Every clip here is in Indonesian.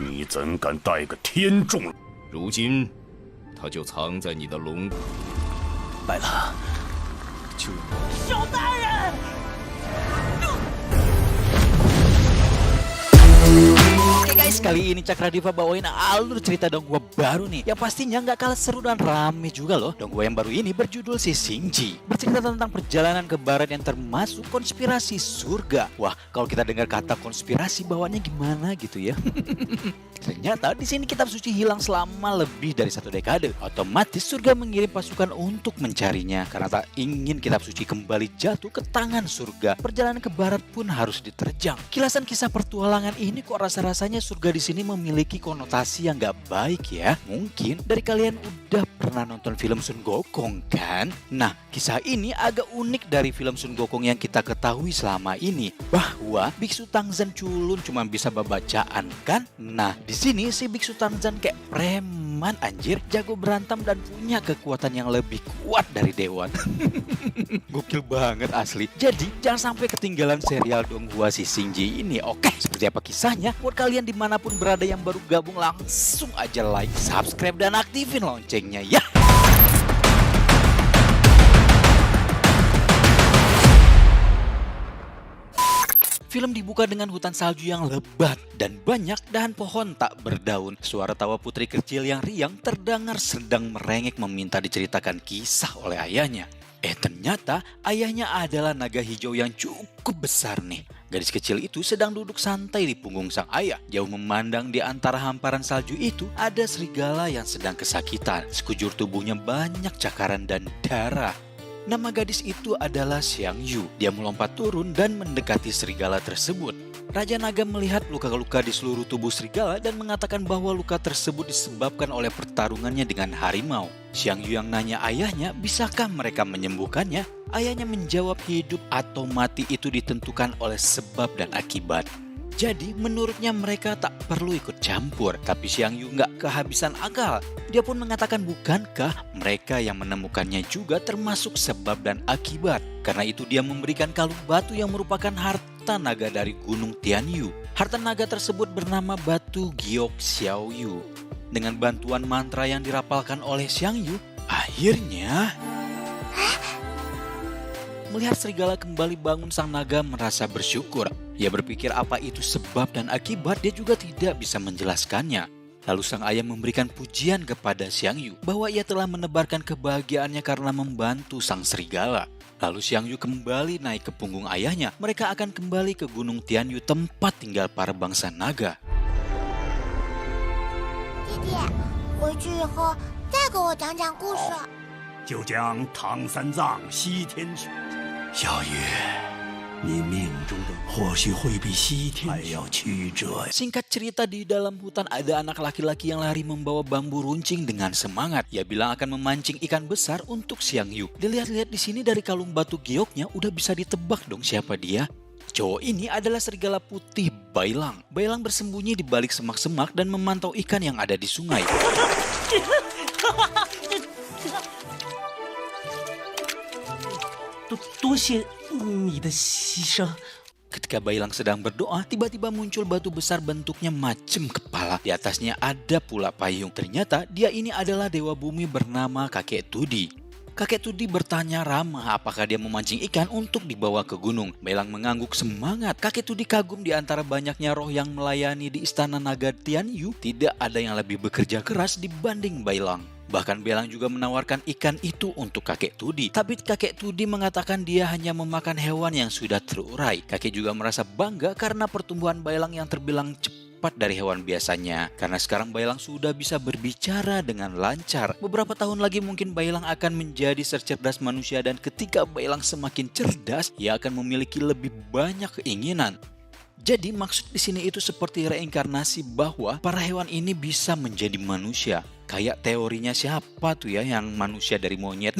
你怎敢带个天众？如今，他就藏在你的龙。白狼，救我！小大人。Oke guys, kali ini Cakra Diva bawain alur cerita Donghua baru nih, yang pastinya nggak kalah seru dan rame juga loh. Donghua yang baru ini berjudul Si Xingji, bercerita tentang perjalanan ke barat yang termasuk konspirasi surga. Wah, kalau kita dengar kata konspirasi bawaannya gimana gitu ya. Ternyata di sini kitab suci hilang selama lebih dari 1 dekade. Otomatis surga mengirim pasukan untuk mencarinya karena tak ingin kitab suci kembali jatuh ke tangan surga. Perjalanan ke barat pun harus diterjang. Kilasan kisah pertualangan ini kok rasa-rasanya surga di sini memiliki konotasi yang gak baik ya. Mungkin dari kalian udah pernah nonton film Sun Gokong kan? Nah, kisah ini agak unik dari film Sun Gokong yang kita ketahui selama ini, bahwa Biksu Tangzan culun cuma bisa babacaan kan? Nah, di sini si Biksu Tangzan kayak preman anjir, jago berantem dan punya kekuatan yang lebih kuat dari dewan. Gokil banget asli. Jadi jangan sampai ketinggalan serial Donghua Si Xingji ini. Oke, seperti apa kisahnya? Buat kalian dimanapun berada yang baru gabung, langsung aja like, subscribe, dan aktifin loncengnya ya. Film dibuka dengan hutan salju yang lebat dan banyak dahan pohon tak berdaun. Suara tawa putri kecil yang riang terdengar sedang merengek meminta diceritakan kisah oleh ayahnya. Ternyata ayahnya adalah naga hijau yang cukup besar nih. Gadis kecil itu sedang duduk santai di punggung sang ayah. Jauh memandang di antara hamparan salju itu ada serigala yang sedang kesakitan. Sekujur tubuhnya banyak cakaran dan darah. Nama gadis itu adalah Xiang Yu. Dia melompat turun dan mendekati serigala tersebut. Raja Naga melihat luka-luka di seluruh tubuh serigala dan mengatakan bahwa luka tersebut disebabkan oleh pertarungannya dengan harimau. Xiang Yu yang nanya ayahnya, bisakah mereka menyembuhkannya? Ayahnya menjawab hidup atau mati itu ditentukan oleh sebab dan akibat. Jadi menurutnya mereka tak perlu ikut campur. Tapi Xiang Yu nggak kehabisan akal. Dia pun mengatakan bukankah mereka yang menemukannya juga termasuk sebab dan akibat. Karena itu dia memberikan kalung batu yang merupakan harta naga dari Gunung Tianyu. Harta naga tersebut bernama batu Giok Xiao Yu. Dengan bantuan mantra yang dirapalkan oleh Xiang Yu, akhirnya melihat serigala kembali bangun, sang naga merasa bersyukur. Ia berpikir apa itu sebab dan akibat, dia juga tidak bisa menjelaskannya. Lalu sang ayah memberikan pujian kepada Xiang Yu bahwa ia telah menebarkan kebahagiaannya karena membantu sang serigala. Lalu Xiang Yu kembali naik ke punggung ayahnya. Mereka akan kembali ke Gunung Tianyu, tempat tinggal para bangsa naga. 弟弟，回去以后再给我讲讲故事。就将唐三藏西天去。小鱼，你命中的或许会比西天还要曲折。 Singkat cerita, di dalam hutan ada anak laki-laki yang lari membawa bambu runcing dengan semangat. Ia bilang akan memancing ikan besar untuk Xiang Yu. Dilihat-lihat di sini dari kalung batu gioknya udah bisa ditebak dong siapa dia. Cowok ini adalah serigala putih Bailang. Bailang bersembunyi di balik semak-semak dan memantau ikan yang ada di sungai. Ketika Bailang sedang berdoa, tiba-tiba muncul batu besar bentuknya macam kepala. Di atasnya ada pula payung. Ternyata dia ini adalah dewa bumi bernama Kakek Tudi. Kakek Tudi bertanya ramah apakah dia memancing ikan untuk dibawa ke gunung. Bailang mengangguk semangat. Kakek Tudi kagum di antara banyaknya roh yang melayani di istana naga Tianyu. Tidak ada yang lebih bekerja keras dibanding Bailang. Bahkan Bailang juga menawarkan ikan itu untuk Kakek Tudi. Tapi Kakek Tudi mengatakan dia hanya memakan hewan yang sudah terurai. Kakek juga merasa bangga karena pertumbuhan Bailang yang terbilang cepat dari hewan biasanya. Karena sekarang Bailang sudah bisa berbicara dengan lancar. Beberapa tahun lagi mungkin Bailang akan menjadi secerdas manusia, dan ketika Bailang semakin cerdas, ia akan memiliki lebih banyak keinginan. Jadi maksud di sini itu seperti reinkarnasi, bahwa para hewan ini bisa menjadi manusia. Kayak teorinya siapa tuh ya yang manusia dari monyet.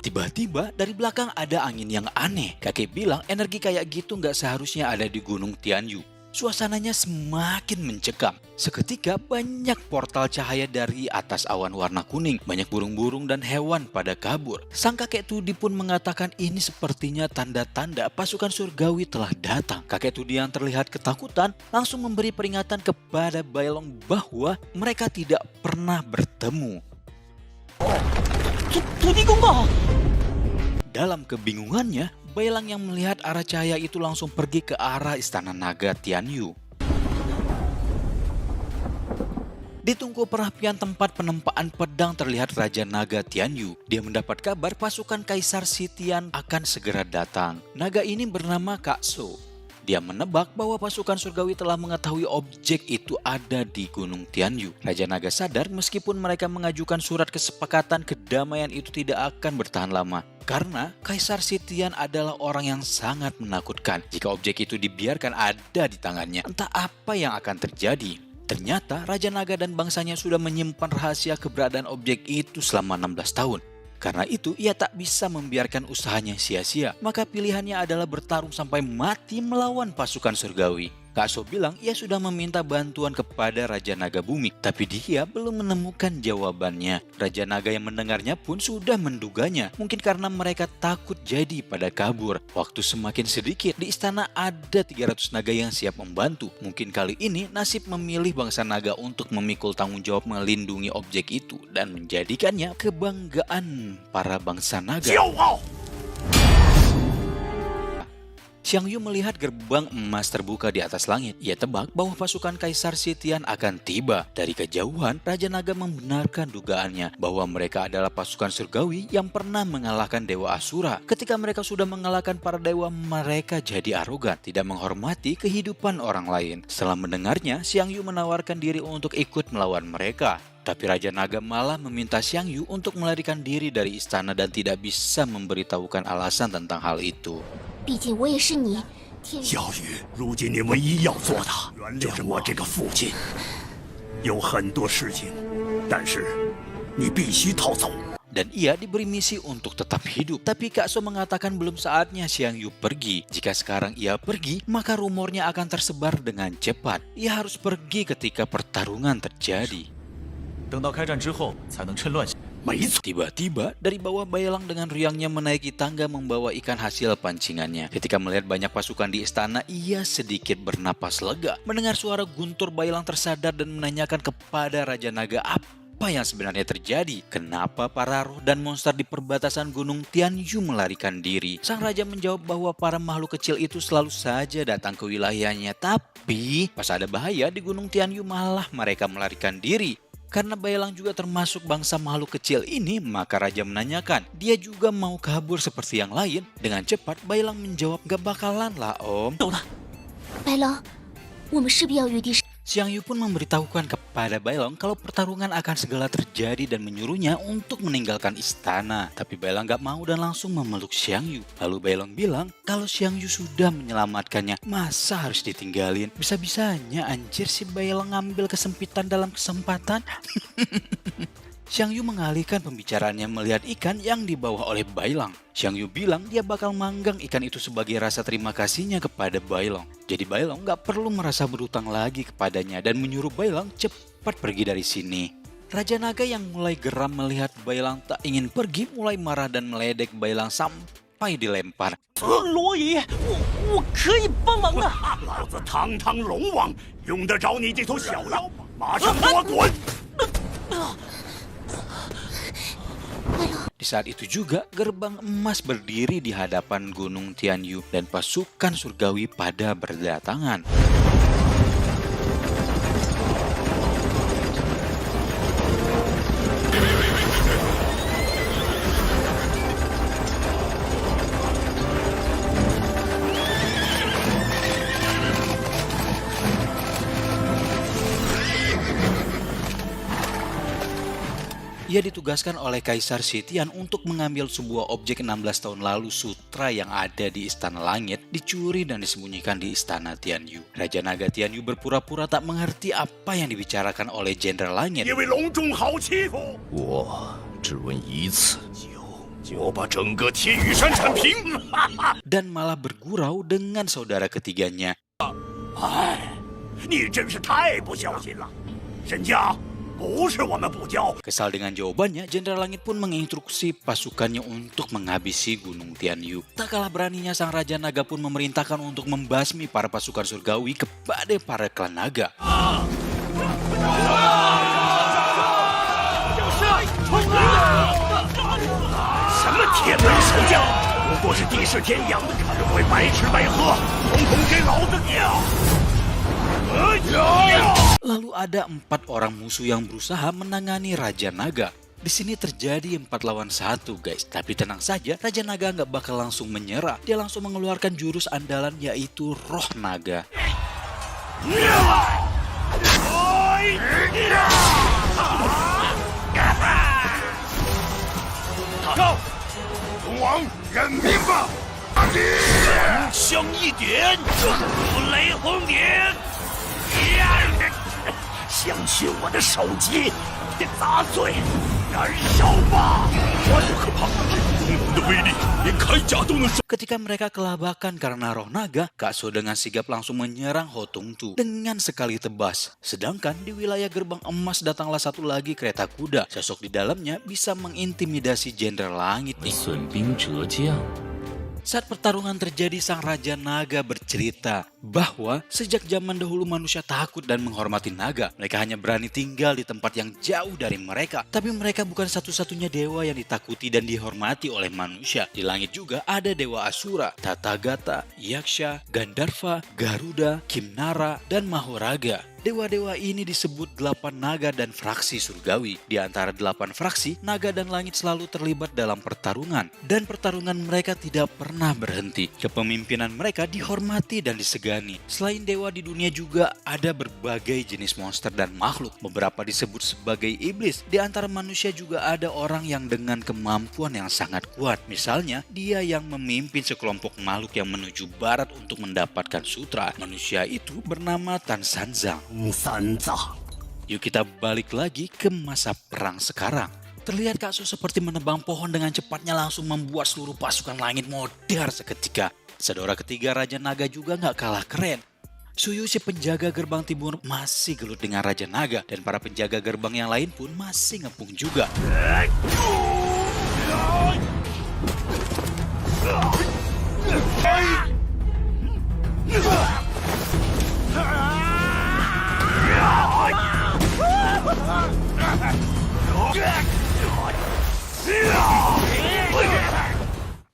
Tiba-tiba dari belakang ada angin yang aneh. Kakek bilang energi kayak gitu nggak seharusnya ada di Gunung Tianyu. suasananya semakin mencekam. Seketika banyak portal cahaya dari atas awan warna kuning. Banyak burung-burung dan hewan pada kabur. Sang kakek Tudi pun mengatakan ini sepertinya tanda-tanda pasukan surgawi telah datang. Kakek Tudi yang terlihat ketakutan langsung memberi peringatan kepada Bailong bahwa mereka tidak pernah bertemu. Dalam kebingungannya, Bailang yang melihat arah cahaya itu langsung pergi ke arah istana naga Tianyu. Di tungku perapian tempat penempaan pedang terlihat Raja Naga Tianyu. Dia mendapat kabar pasukan Kaisar Sitian akan segera datang. Naga ini bernama Kak So. Dia menebak bahwa pasukan surgawi telah mengetahui objek itu ada di Gunung Tianyu. Raja Naga sadar meskipun mereka mengajukan surat kesepakatan kedamaian itu tidak akan bertahan lama. Karena Kaisar Sitian adalah orang yang sangat menakutkan. Jika objek itu dibiarkan ada di tangannya, entah apa yang akan terjadi. Ternyata Raja Naga dan bangsanya sudah menyimpan rahasia keberadaan objek itu selama 16 tahun. Karena itu ia tak bisa membiarkan usahanya sia-sia. Maka pilihannya adalah bertarung sampai mati melawan pasukan surgawi. Kak So bilang ia sudah meminta bantuan kepada Raja Naga Bumi. Tapi dia belum menemukan jawabannya. Raja Naga yang mendengarnya pun sudah menduganya. Mungkin karena mereka takut jadi pada kabur. Waktu semakin sedikit. Di istana ada 300 naga yang siap membantu. Mungkin kali ini nasib memilih bangsa naga untuk memikul tanggung jawab melindungi objek itu. Dan menjadikannya kebanggaan para bangsa naga. Xiang Yu melihat gerbang emas terbuka di atas langit. Ia tebak bahwa pasukan Kaisar Sitian akan tiba. Dari kejauhan, Raja Naga membenarkan dugaannya bahwa mereka adalah pasukan surgawi yang pernah mengalahkan Dewa Asura. Ketika mereka sudah mengalahkan para dewa, mereka jadi arogan, tidak menghormati kehidupan orang lain. Setelah mendengarnya, Xiang Yu menawarkan diri untuk ikut melawan mereka. Tapi Raja Naga malah meminta Xiang Yu untuk melarikan diri dari istana dan tidak bisa memberitahukan alasan tentang hal itu. 毕竟我也是你天小雨，如今你唯一要做的就是我这个父亲。有很多事情，但是你必须逃走。 Dan ia diberi misi untuk tetap hidup. Tapi Kak So mengatakan belum saatnya Xiang Yu pergi. Jika sekarang ia pergi, maka rumornya akan tersebar dengan cepat. Ia harus pergi ketika pertarungan terjadi. 等到开战之后，才能趁乱。 Tiba-tiba dari bawah Bailang dengan riangnya menaiki tangga membawa ikan hasil pancingannya. Ketika melihat banyak pasukan di istana, ia sedikit bernapas lega. Mendengar suara guntur, Bailang tersadar dan menanyakan kepada Raja Naga apa yang sebenarnya terjadi. Kenapa para roh dan monster di perbatasan Gunung Tianyu melarikan diri? Sang raja menjawab bahwa para makhluk kecil itu selalu saja datang ke wilayahnya. Tapi pas ada bahaya di Gunung Tianyu malah mereka melarikan diri. Karena Bailang juga termasuk bangsa makhluk kecil ini, maka raja menanyakan, dia juga mau kabur seperti yang lain? Dengan cepat, Bailang menjawab, gak bakalan lah om. 白狼，我们势必要与敌。 Xiang Yu pun memberitahukan kepada Bailang kalau pertarungan akan segera terjadi dan menyuruhnya untuk meninggalkan istana. Tapi Bailang gak mau dan langsung memeluk Xiang Yu. Lalu Bailang bilang kalau Xiang Yu sudah menyelamatkannya, masa harus ditinggalin? Bisa-bisanya anjir si Bailang ngambil kesempitan dalam kesempatan. Xiang Yu mengalihkan pembicaraannya melihat ikan yang dibawa oleh Bailang. Xiang Yu bilang dia bakal manggang ikan itu sebagai rasa terima kasihnya kepada Bailang. Jadi Bailang gak perlu merasa berutang lagi kepadanya dan menyuruh Bailang cepat pergi dari sini. Raja Naga yang mulai geram melihat Bailang tak ingin pergi mulai marah dan meledek Bailang sampai dilempar. 罗爷，我可以帮忙的。老子堂堂龙王，用得着你这头小妖吗？马上给我滚！ Di saat itu juga gerbang emas berdiri di hadapan Gunung Tianyu dan pasukan surgawi pada berdatangan. Ia ditugaskan oleh Kaisar Sitian untuk mengambil sebuah objek 16 tahun lalu sutra yang ada di Istana Langit, dicuri dan disembunyikan di Istana Tianyu. Raja Naga Tianyu berpura-pura tak mengerti apa yang dibicarakan oleh Jenderal Langit. 因为龙中好欺负，我只问一次，我把整个天羽山铲平。 Dan malah bergurau dengan saudara ketiganya. 哎，你真是太不小心了，沈家。不是我们不教。 Kesal dengan jawabannya, Jenderal Langit pun menginstruksi pasukannya untuk menghabisi Gunung Tianyu. Tak kalah beraninya sang Raja Naga pun memerintahkan untuk membasmi para pasukan surgawi kepada para klan naga. 什么铁门守将，不过是地势天阳，看着会白吃白喝，统统给老子掉！ Lalu ada 4 orang musuh yang berusaha menangani Raja Naga. Di sini terjadi 4 lawan 1 guys. Tapi tenang saja, Raja Naga nggak bakal langsung menyerah. Dia langsung mengeluarkan jurus andalan yaitu Roh Naga. Kau, 龙王认命吧！强一点，雷轰点！ 相信我的手机，砸碎，燃烧吧！我可怕，龙王的威力连铠甲都能。 Ketika mereka kelabakan karena roh naga, Kak So dengan sigap langsung menyerang Ho Tungtu dengan sekali tebas. Sedangkan di wilayah Gerbang Emas datanglah satu lagi kereta kuda. Sosok di dalamnya bisa mengintimidasi Jenderal Langit nih. 损兵折将。 Saat pertarungan terjadi, sang Raja Naga bercerita bahwa sejak zaman dahulu manusia takut dan menghormati naga. Mereka hanya berani tinggal di tempat yang jauh dari mereka. Tapi mereka bukan satu-satunya dewa yang ditakuti dan dihormati oleh manusia. Di langit juga ada Dewa Asura, Tathagata, Yaksha, Gandharva, Garuda, Kimnara, dan Mahoraga. Dewa-dewa ini disebut 8 naga dan fraksi surgawi. Di antara 8 fraksi, naga dan langit selalu terlibat dalam pertarungan. Dan pertarungan mereka tidak pernah berhenti. Kepemimpinan mereka dihormati dan disegani. Selain dewa di dunia juga ada berbagai jenis monster dan makhluk. Beberapa disebut sebagai iblis. Di antara manusia juga ada orang yang dengan kemampuan yang sangat kuat. Misalnya, dia yang memimpin sekelompok makhluk yang menuju barat untuk mendapatkan sutra. Manusia itu bernama Tan Sanzang. 三藏， Yuk kita balik lagi ke masa perang sekarang. Terlihat Kak So seperti menebang pohon dengan cepatnya langsung membuat seluruh pasukan langit modar seketika. Saudara ketiga Raja Naga juga nggak kalah keren. Suyu si penjaga gerbang timur masih gelut dengan Raja Naga. Dan para penjaga gerbang yang lain pun masih ngepung juga.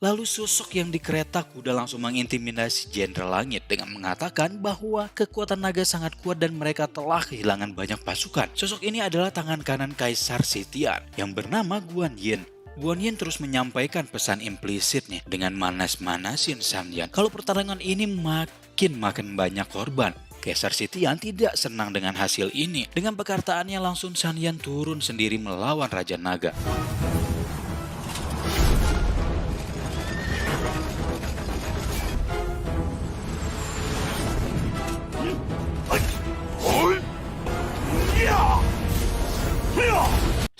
Lalu sosok yang di kereta kuda langsung mengintimidasi Jenderal Langit dengan mengatakan bahwa kekuatan naga sangat kuat dan mereka telah kehilangan banyak pasukan. Sosok ini adalah tangan kanan Kaisar Sitian yang bernama Guan Yin. Guan Yin terus menyampaikan pesan implisit nih dengan manas-manasin San Yan. Kalau pertarungan ini makin banyak korban. Kaisar Sitian tidak senang dengan hasil ini. Dengan perkataannya langsung San Yan turun sendiri melawan Raja Naga.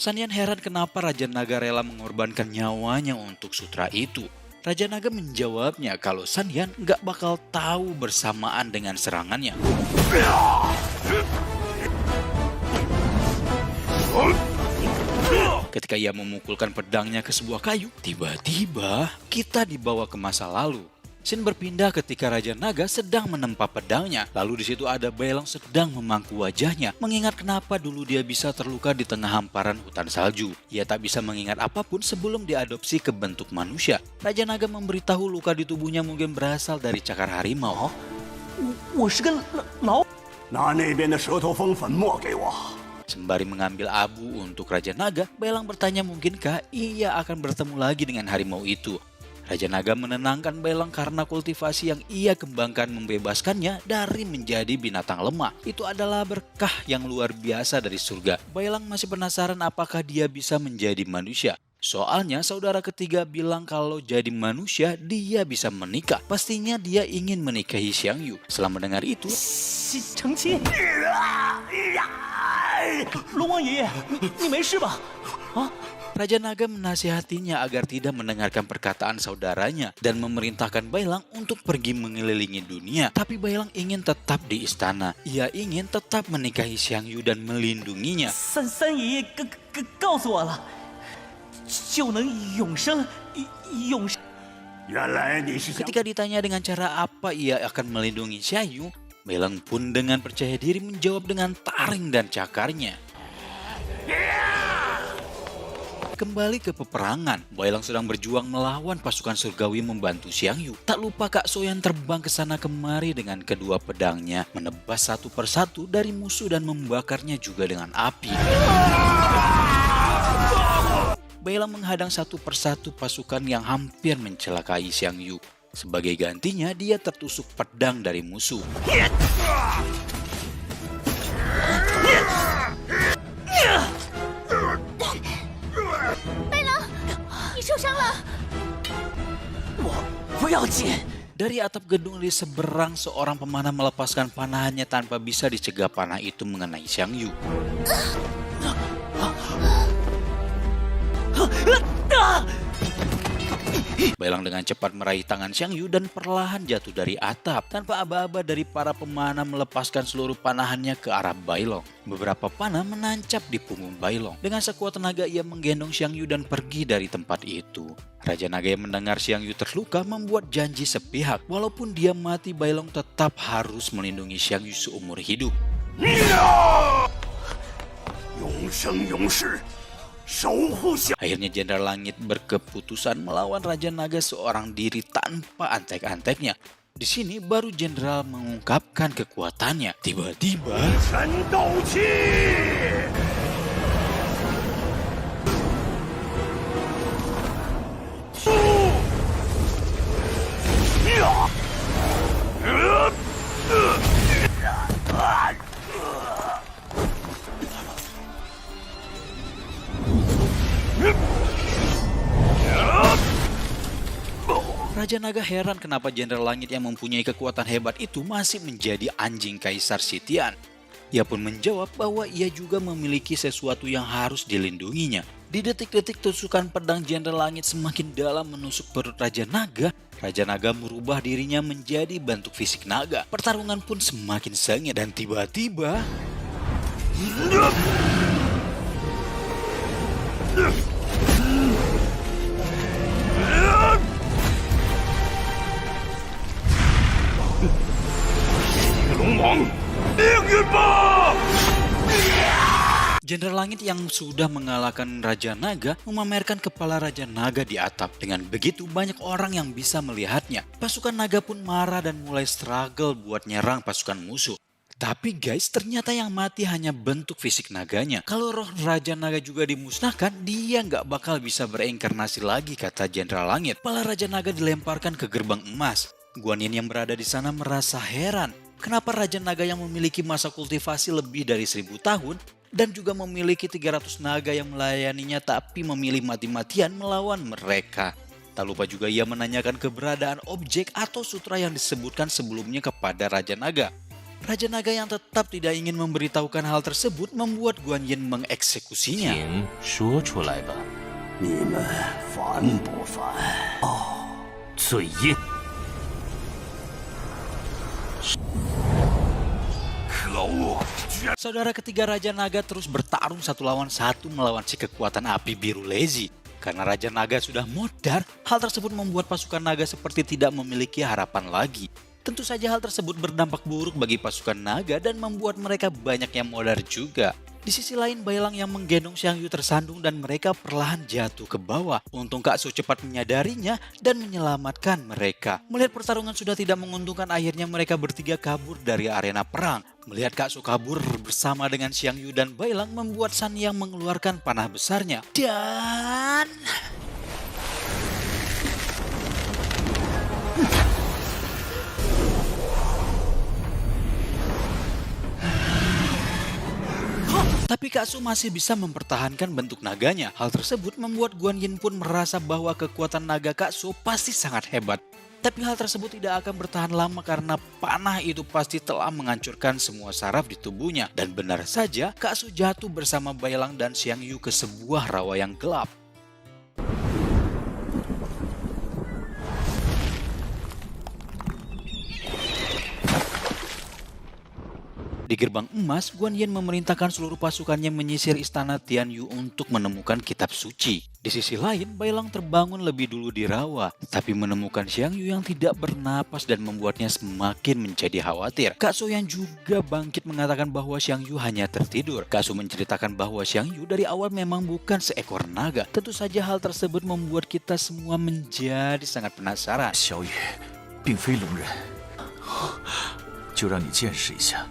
San Yan heran kenapa Raja Naga rela mengorbankan nyawanya untuk sutra itu. Raja Naga menjawabnya kalau San Yan nggak bakal tahu bersamaan dengan serangannya. Ketika ia memukulkan pedangnya ke sebuah kayu, tiba-tiba kita dibawa ke masa lalu. Scene berpindah ketika Raja Naga sedang menempa pedangnya. Lalu di situ ada Baelong sedang memangku wajahnya, mengingat kenapa dulu dia bisa terluka di tengah hamparan hutan salju. Ia tak bisa mengingat apapun sebelum diadopsi ke bentuk manusia. Raja Naga memberitahu luka di tubuhnya mungkin berasal dari cakar harimau. 我是个老……拿那边的蛇头蜂粉末给我。 Sembari mengambil abu untuk Raja Naga, Baelong bertanya mungkinkah ia akan bertemu lagi dengan harimau itu. Raja Naga menenangkan Baelong karena kultivasi yang ia kembangkan membebaskannya dari menjadi binatang lemah. Itu adalah berkah yang luar biasa dari surga. Baelong masih penasaran apakah dia bisa menjadi manusia. Soalnya saudara ketiga bilang kalau jadi manusia dia bisa menikah. Pastinya dia ingin menikahi Xiang Yu. Setelah mendengar itu, 成亲。龙王爷爷，你没事吧？啊？ Raja Naga menasihatinya agar tidak mendengarkan perkataan saudaranya dan memerintahkan Bailang untuk pergi mengelilingi dunia. Tapi Bailang ingin tetap di istana. Ia ingin tetap menikahi Xiangyu dan melindunginya. 三爷爷告诉我了，就能永生，永生。 原来你是想 Ketika ditanya dengan cara apa ia akan melindungi Xiangyu, Bailang pun dengan percaya diri menjawab dengan taring dan cakarnya. Kembali ke peperangan, Bailang sedang berjuang melawan pasukan surgawi membantu Xiangyu. Tak lupa Kak So yang terbang ke sana kemari dengan kedua pedangnya, menebas satu persatu dari musuh dan membakarnya juga dengan api. Bailang menghadang satu persatu pasukan yang hampir mencelakai Xiangyu. Sebagai gantinya, dia tertusuk pedang dari musuh. 你受伤了。我不要紧。 Dari atap gedung di seberang, seorang pemanah melepaskan panahannya tanpa bisa dicegah panah itu mengenai Xiangyu. Bailang dengan cepat meraih tangan Xiangyu dan perlahan jatuh dari atap. Tanpa aba-aba dari para pemanah melepaskan seluruh panahannya ke arah Bailong. Beberapa panah menancap di punggung Bailong. Dengan sekuat tenaga ia menggendong Xiangyu dan pergi dari tempat itu. Raja Naga yang mendengar Xiangyu terluka membuat janji sepihak. Walaupun dia mati, Bailong tetap harus melindungi Xiangyu seumur hidup. 永生永世，守护小。 Akhirnya Jenderal Langit berkeputusan melawan Raja Naga seorang diri tanpa antek-anteknya. Di sini baru Jenderal mengungkapkan kekuatannya. Tiba-tiba 神斗气。 Raja Naga heran kenapa Jenderal Langit yang mempunyai kekuatan hebat itu masih menjadi anjing Kaisar Sitian. Ia pun menjawab bahwa ia juga memiliki sesuatu yang harus dilindunginya. Di detik-detik tusukan pedang Jenderal Langit semakin dalam menusuk perut Raja Naga merubah dirinya menjadi bentuk fisik naga. Pertarungan pun semakin sengit dan tiba-tiba... Jenderal Langit yang sudah mengalahkan Raja Naga memamerkan kepala Raja Naga di atap. Dengan begitu banyak orang yang bisa melihatnya. Pasukan naga pun marah dan mulai struggle buat nyerang pasukan musuh. Tapi guys, ternyata yang mati hanya bentuk fisik naganya. Kalau roh Raja Naga juga dimusnahkan, dia nggak bakal bisa bereinkarnasi lagi, kata Jenderal Langit. Kepala Raja Naga dilemparkan ke gerbang emas. Guan Yin yang berada di sana merasa heran. Kenapa Raja Naga yang memiliki masa kultivasi lebih dari 1000 tahun dan juga memiliki 300 naga yang melayaninya tapi memilih mati-matian melawan mereka. Tak lupa juga ia menanyakan keberadaan objek atau sutra yang disebutkan sebelumnya kepada Raja Naga. Raja Naga yang tetap tidak ingin memberitahukan hal tersebut membuat Guan Yin mengeksekusinya. 请说出来吧。你们烦不烦？嘴硬。 Saudara ketiga Raja Naga terus bertarung satu lawan satu melawan si kekuatan api biru Lezi. Karena Raja Naga sudah modar, hal tersebut membuat pasukan naga seperti tidak memiliki harapan lagi. Tentu saja hal tersebut berdampak buruk bagi pasukan naga dan membuat mereka banyak yang modar juga. Di sisi lain, Bailang yang menggendong Xiangyu tersandung dan mereka perlahan jatuh ke bawah. Untung Kak Su cepat menyadarinya dan menyelamatkan mereka. Melihat pertarungan sudah tidak menguntungkan, akhirnya mereka bertiga kabur dari arena perang. Melihat Kak Su kabur bersama dengan Xiangyu dan Bailang membuat San Yang mengeluarkan panah besarnya. Dan... Tapi Kak Su masih bisa mempertahankan bentuk naganya. Hal tersebut membuat Guan Yin pun merasa bahwa kekuatan naga Kak Su pasti sangat hebat. Tapi hal tersebut tidak akan bertahan lama karena panah itu pasti telah menghancurkan semua saraf di tubuhnya. Dan benar saja Kak Su jatuh bersama Bailang dan Xiangyu ke sebuah rawa yang gelap. Di gerbang emas, Guan Yin memerintahkan seluruh pasukannya menyisir istana Tianyu untuk menemukan kitab suci. Di sisi lain, Bailang terbangun lebih dulu di rawa, tapi menemukan Xiang Yu yang tidak bernapas dan membuatnya semakin menjadi khawatir. Kak So yang juga bangkit mengatakan bahwa Xiang Yu hanya tertidur. Kak So menceritakan bahwa Xiang Yu dari awal memang bukan seekor naga. Tentu saja hal tersebut membuat kita semua menjadi sangat penasaran. 小雨并非龙人，就让你见识一下。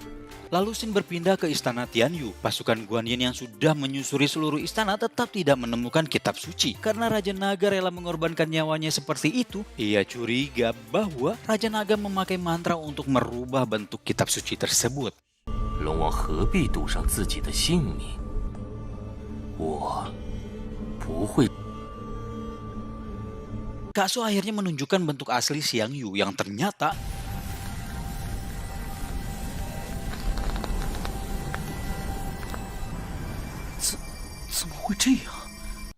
Lalu Xin berpindah ke istana Tianyu. Pasukan Guan Yin yang sudah menyusuri seluruh istana tetap tidak menemukan kitab suci. Karena Raja Naga rela mengorbankan nyawanya seperti itu, ia curiga bahwa Raja Naga memakai mantra untuk merubah bentuk kitab suci tersebut. 龙王何必赌上自己的性命？我不会。 Kak So akhirnya menunjukkan bentuk asli Xiang Yu yang ternyata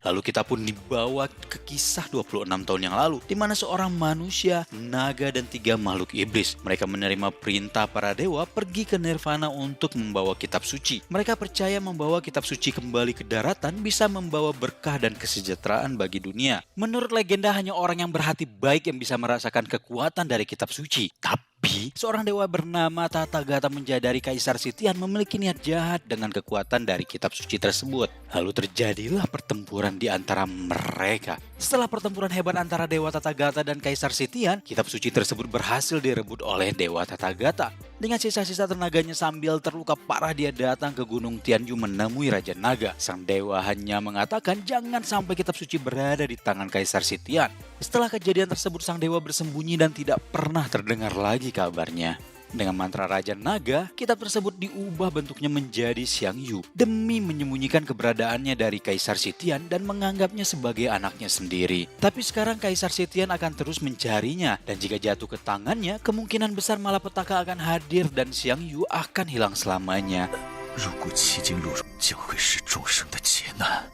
lalu kita pun dibawa ke kisah 26 tahun yang lalu, di mana seorang manusia, naga, dan 3 makhluk iblis. Mereka menerima perintah para dewa pergi ke Nirvana untuk membawa kitab suci. Mereka percaya membawa kitab suci kembali ke daratan bisa membawa berkah dan kesejahteraan bagi dunia. Menurut legenda, hanya orang yang berhati baik yang bisa merasakan kekuatan dari kitab suci. Tapi, seorang dewa bernama Tathagata menjadari Kaisar Sitian memiliki niat jahat dengan kekuatan dari kitab suci tersebut. Lalu terjadilah pertempuran di antara mereka. Setelah pertempuran hebat antara Dewa Tathagata dan Kaisar Sitian, kitab suci tersebut berhasil direbut oleh Dewa Tathagata. Dengan sisa-sisa tenaganya sambil terluka parah, dia datang ke Gunung Tianyu menemui Raja Naga. Sang dewa hanya mengatakan jangan sampai kitab suci berada di tangan Kaisar Sitian. Setelah kejadian tersebut, sang dewa bersembunyi dan tidak pernah terdengar lagi kabarnya. Dengan mantra Raja Naga, kitab tersebut diubah bentuknya menjadi Xiang Yu demi menyembunyikan keberadaannya dari Kaisar Sitian dan menganggapnya sebagai anaknya sendiri. Tapi sekarang Kaisar Sitian akan terus mencarinya, dan jika jatuh ke tangannya, kemungkinan besar malapetaka akan hadir dan Xiang Yu akan hilang selamanya. 如果七经入入，将会是众生的劫难，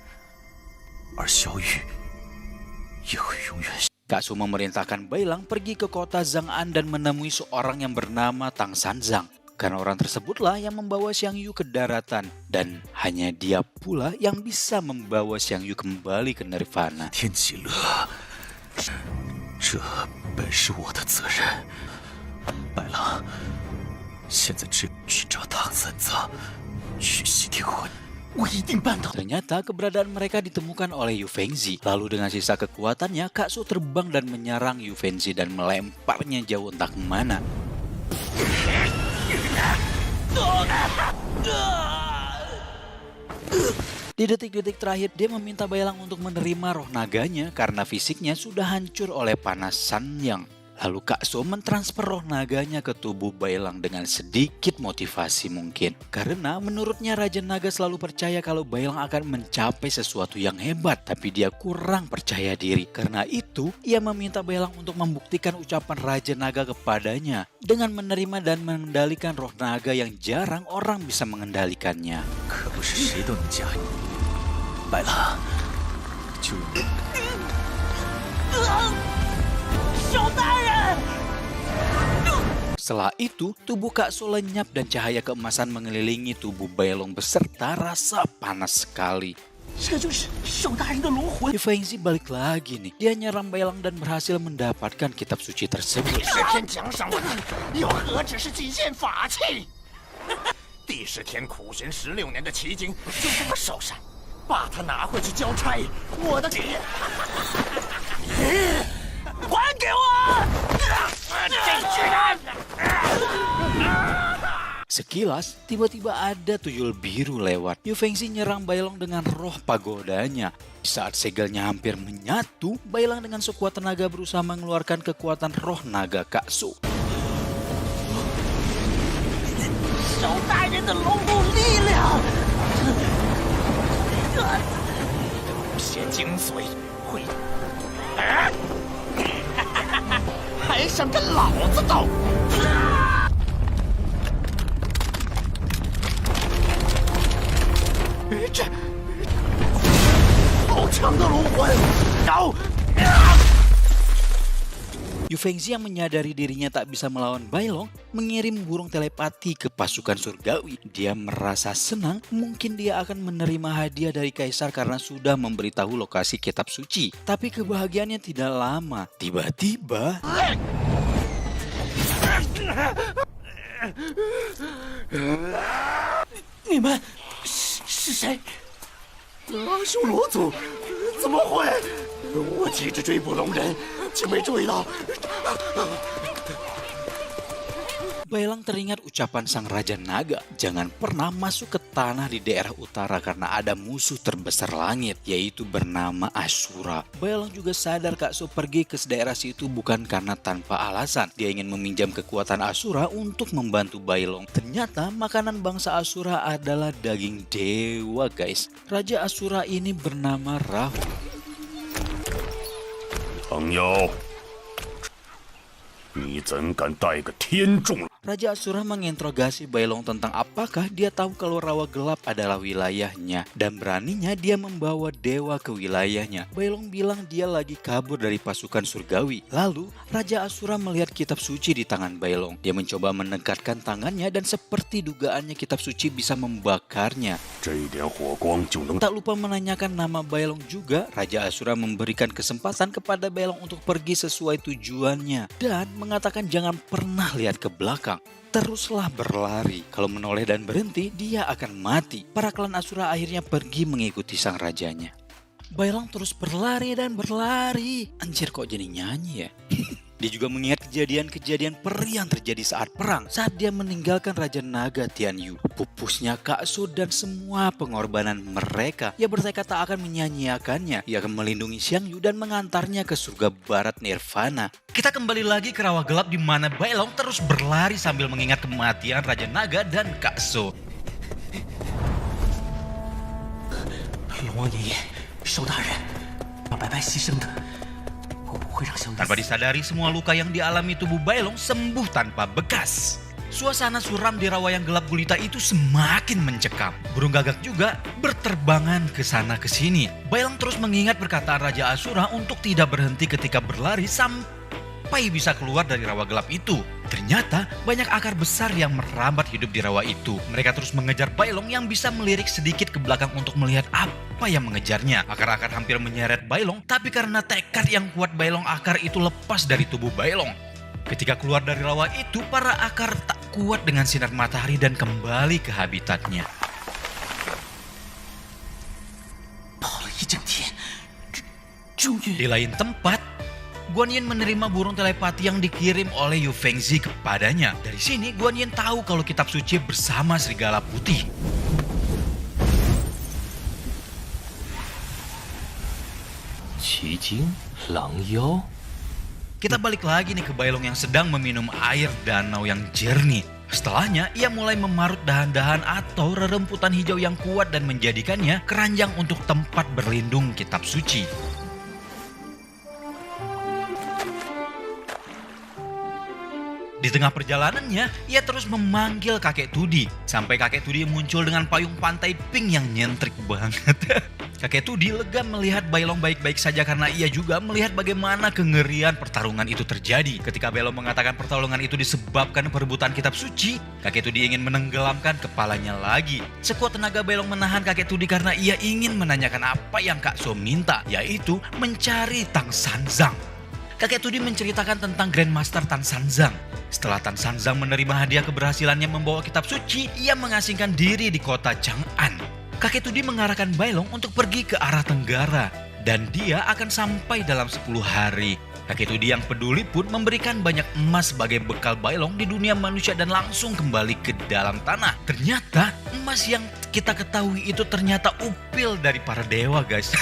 而小雨也会永远。 Kak So memerintahkan Bailang pergi ke kota Zhang'an dan menemui seorang yang bernama Tang Sanzang. Karena orang tersebutlah yang membawa Xiang Yu ke daratan. Dan hanya dia pula yang bisa membawa Xiang Yu kembali ke Nirvana. 天极乐，这本是我的责任。白狼，现在只去找唐三藏，去西天魂。 我一定办到。 Ternyata keberadaan mereka ditemukan oleh Yu Fengzi. Lalu dengan sisa kekuatannya, Kak So terbang dan menyerang Yu Fengzi dan melemparnya jauh entah kemana. Di detik-detik terakhir, dia meminta Bailang untuk menerima roh naganya karena fisiknya sudah hancur oleh panas Sanyang. Lalu Kak So mentransfer roh naganya ke tubuh Bailang dengan sedikit motivasi mungkin. Karena menurutnya Raja Naga selalu percaya kalau Bailang akan mencapai sesuatu yang hebat. Tapi dia kurang percaya diri. Karena itu, ia meminta Bailang untuk membuktikan ucapan Raja Naga kepadanya. Dengan menerima dan mengendalikan roh naga yang jarang orang bisa mengendalikannya. 可不是谁都能驾驭。白狼，就 Setelah itu, tubuh Kak So lenyap dan cahaya keemasan mengelilingi tubuh Bailang beserta rasa panas sekali. 这就是手大人的龙魂。 Yu Fengzi balik lagi nih. Dia nyerang Bailang dan berhasil mendapatkan kitab suci tersebut. 十天奖赏我，又何止是几件法器？第10天苦寻16年的奇经就这么受伤，把它拿回去交差，我的姐！还给我！这巨人！ Sekilas, tiba-tiba ada tuyul biru lewat. Yu Fengzi nyerang Bailang dengan roh pagodanya. Saat segelnya hampir menyatu, Bailang dengan sekuat tenaga berusaha mengeluarkan kekuatan roh naga Kak So. 手大人的龙骨力量，些精髓会，还想跟老子斗？这好强的龙魂！走！ Yu Yu Fengzi yang menyadari dirinya tak bisa melawan Bailong mengirim burung telepati ke pasukan surgawi. Dia merasa senang, mungkin dia akan menerima hadiah dari kaisar karena sudah memberitahu lokasi kitab suci. Tapi kebahagiaannya tidak lama. Tiba-tiba 你们是谁？阿修罗族，怎么会？我急着追捕龙人，竟没注意到。 Bailang teringat ucapan sang Raja Naga, jangan pernah masuk ke tanah di daerah utara karena ada musuh terbesar langit, yaitu bernama Asura. Bailang juga sadar Kak So pergi ke daerah situ bukan karena tanpa alasan. Dia ingin meminjam kekuatan Asura untuk membantu Bailong. Ternyata makanan bangsa Asura adalah daging dewa, guys. Raja Asura ini bernama Rahu. 朋友，你怎敢带个天众？ Raja Asura menginterogasi Bailong tentang apakah dia tahu kalau rawa gelap adalah wilayahnya. Dan beraninya dia membawa dewa ke wilayahnya. Bailong bilang dia lagi kabur dari pasukan surgawi. Lalu Raja Asura melihat kitab suci di tangan Bailong. Dia mencoba mendekatkan tangannya dan seperti dugaannya kitab suci bisa membakarnya. 这一点火光就能 Tak lupa menanyakan nama Bailong juga, Raja Asura memberikan kesempatan kepada Bailong untuk pergi sesuai tujuannya. Dan mengatakan jangan pernah lihat ke belakang. Teruslah berlari. Kalau menoleh dan berhenti, dia akan mati. Para klan Asura akhirnya pergi mengikuti sang rajanya. Bailang terus berlari dan berlari. Anjir, kok jadi nyanyi ya? Dia juga mengingat kejadian-kejadian perih yang terjadi saat perang. Saat dia meninggalkan Raja Naga Tian Yu, pupusnya Kak So dan semua pengorbanan mereka. Ia bertekad tak akan menyanyiakannya. Ia akan melindungi Xiang Yu dan mengantarnya ke surga barat Nirvana. Kita kembali lagi ke rawa gelap di mana Bailong terus berlari sambil mengingat kematian Raja Naga dan Kak So. 龙王爷爷，寿大人要白白牺牲的，我不会让小雨 Tanpa 死。 disadari, semua luka yang dialami tubuh Bailong sembuh tanpa bekas. Suasana suram di rawa yang gelap gulita itu semakin mencekam. Burung gagak juga berterbangan ke sana ke sini. Bailong terus mengingat perkataan Raja Asura untuk tidak berhenti ketika berlari sampai bisa keluar dari rawa gelap itu. Ternyata banyak akar besar yang merambat hidup di rawa itu. Mereka terus mengejar Bailong yang bisa melirik sedikit ke belakang untuk melihat apa yang mengejarnya. Akar-akar hampir menyeret Bailong, tapi karena tekad yang kuat Bailong, akar itu lepas dari tubuh Bailong. Ketika keluar dari rawa itu, para akar tak kuat dengan sinar matahari dan kembali ke habitatnya. 跑了一整天，终于 Di lain tempat, Guan Yin menerima burung telepati yang dikirim oleh Yu Fengzi kepadanya. Dari sini, Guan Yin tahu kalau kitab suci bersama serigala putih. Kita balik lagi nih ke Bailong yang sedang meminum air danau yang jernih. Setelahnya, ia mulai memarut dahan-dahan atau reremputan hijau yang kuat dan menjadikannya keranjang untuk tempat berlindung kitab suci. Di tengah perjalanannya, ia terus memanggil kakek Tudi. Sampai kakek Tudi muncul dengan payung pantai pink yang nyentrik banget. Kakek Tudi lega melihat Bailong baik-baik saja karena ia juga melihat bagaimana kengerian pertarungan itu terjadi. Ketika Bailong mengatakan pertarungan itu disebabkan perebutan kitab suci, kakek Tudi ingin menenggelamkan kepalanya lagi. Sekuat tenaga Bailong menahan kakek Tudi karena ia ingin menanyakan apa yang Kak So minta, yaitu mencari Tang Sanzang. Kakek Tudi menceritakan tentang Grandmaster Tan Sanzang. Setelah Tan Sanzang menerima hadiah keberhasilannya membawa kitab suci, ia mengasingkan diri di kota Chang'an. Kakek Tudi mengarahkan Bailong untuk pergi ke arah tenggara. Dan dia akan sampai dalam 10 hari. Kakek Tudi yang peduli pun memberikan banyak emas sebagai bekal Bailong di dunia manusia dan langsung kembali ke dalam tanah. Ternyata emas yang kita ketahui itu ternyata upil dari para dewa, guys.